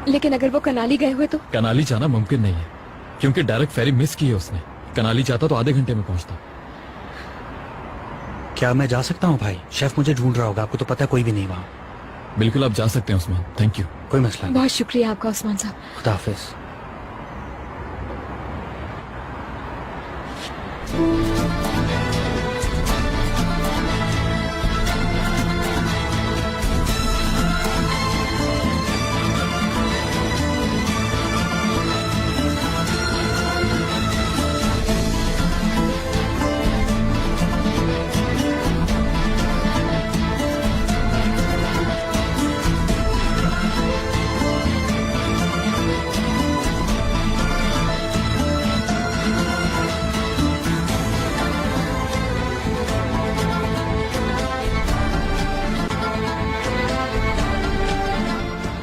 लेकिन अगर वो कनाली गए हुए तो? कनाली जाना मुमकिन नहीं है, क्योंकि डायरेक्ट फेरी मिस की है उसने। कनाली जाता तो आधे घंटे में पहुंचता। क्या मैं जा सकता हूँ भाई? शेफ मुझे ढूंढ रहा होगा, आपको तो पता है कोई भी नहीं वहां। बिल्कुल आप जा सकते हैं उस्मान, थैंक यू। कोई मसला नहीं। बहुत शुक्रिया आपका उस्मान साहब। खुदा हाफिज।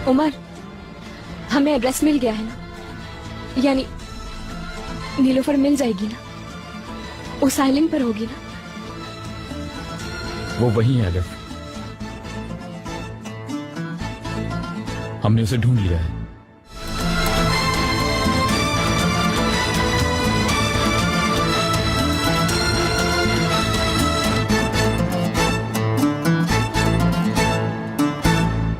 उमर, हमें एड्रेस मिल गया है ना? यानी नीलोफर मिल जाएगी ना? उस आइलैंड पर होगी ना? वो वही है एलिफ, हमने उसे ढूंढ लिया है।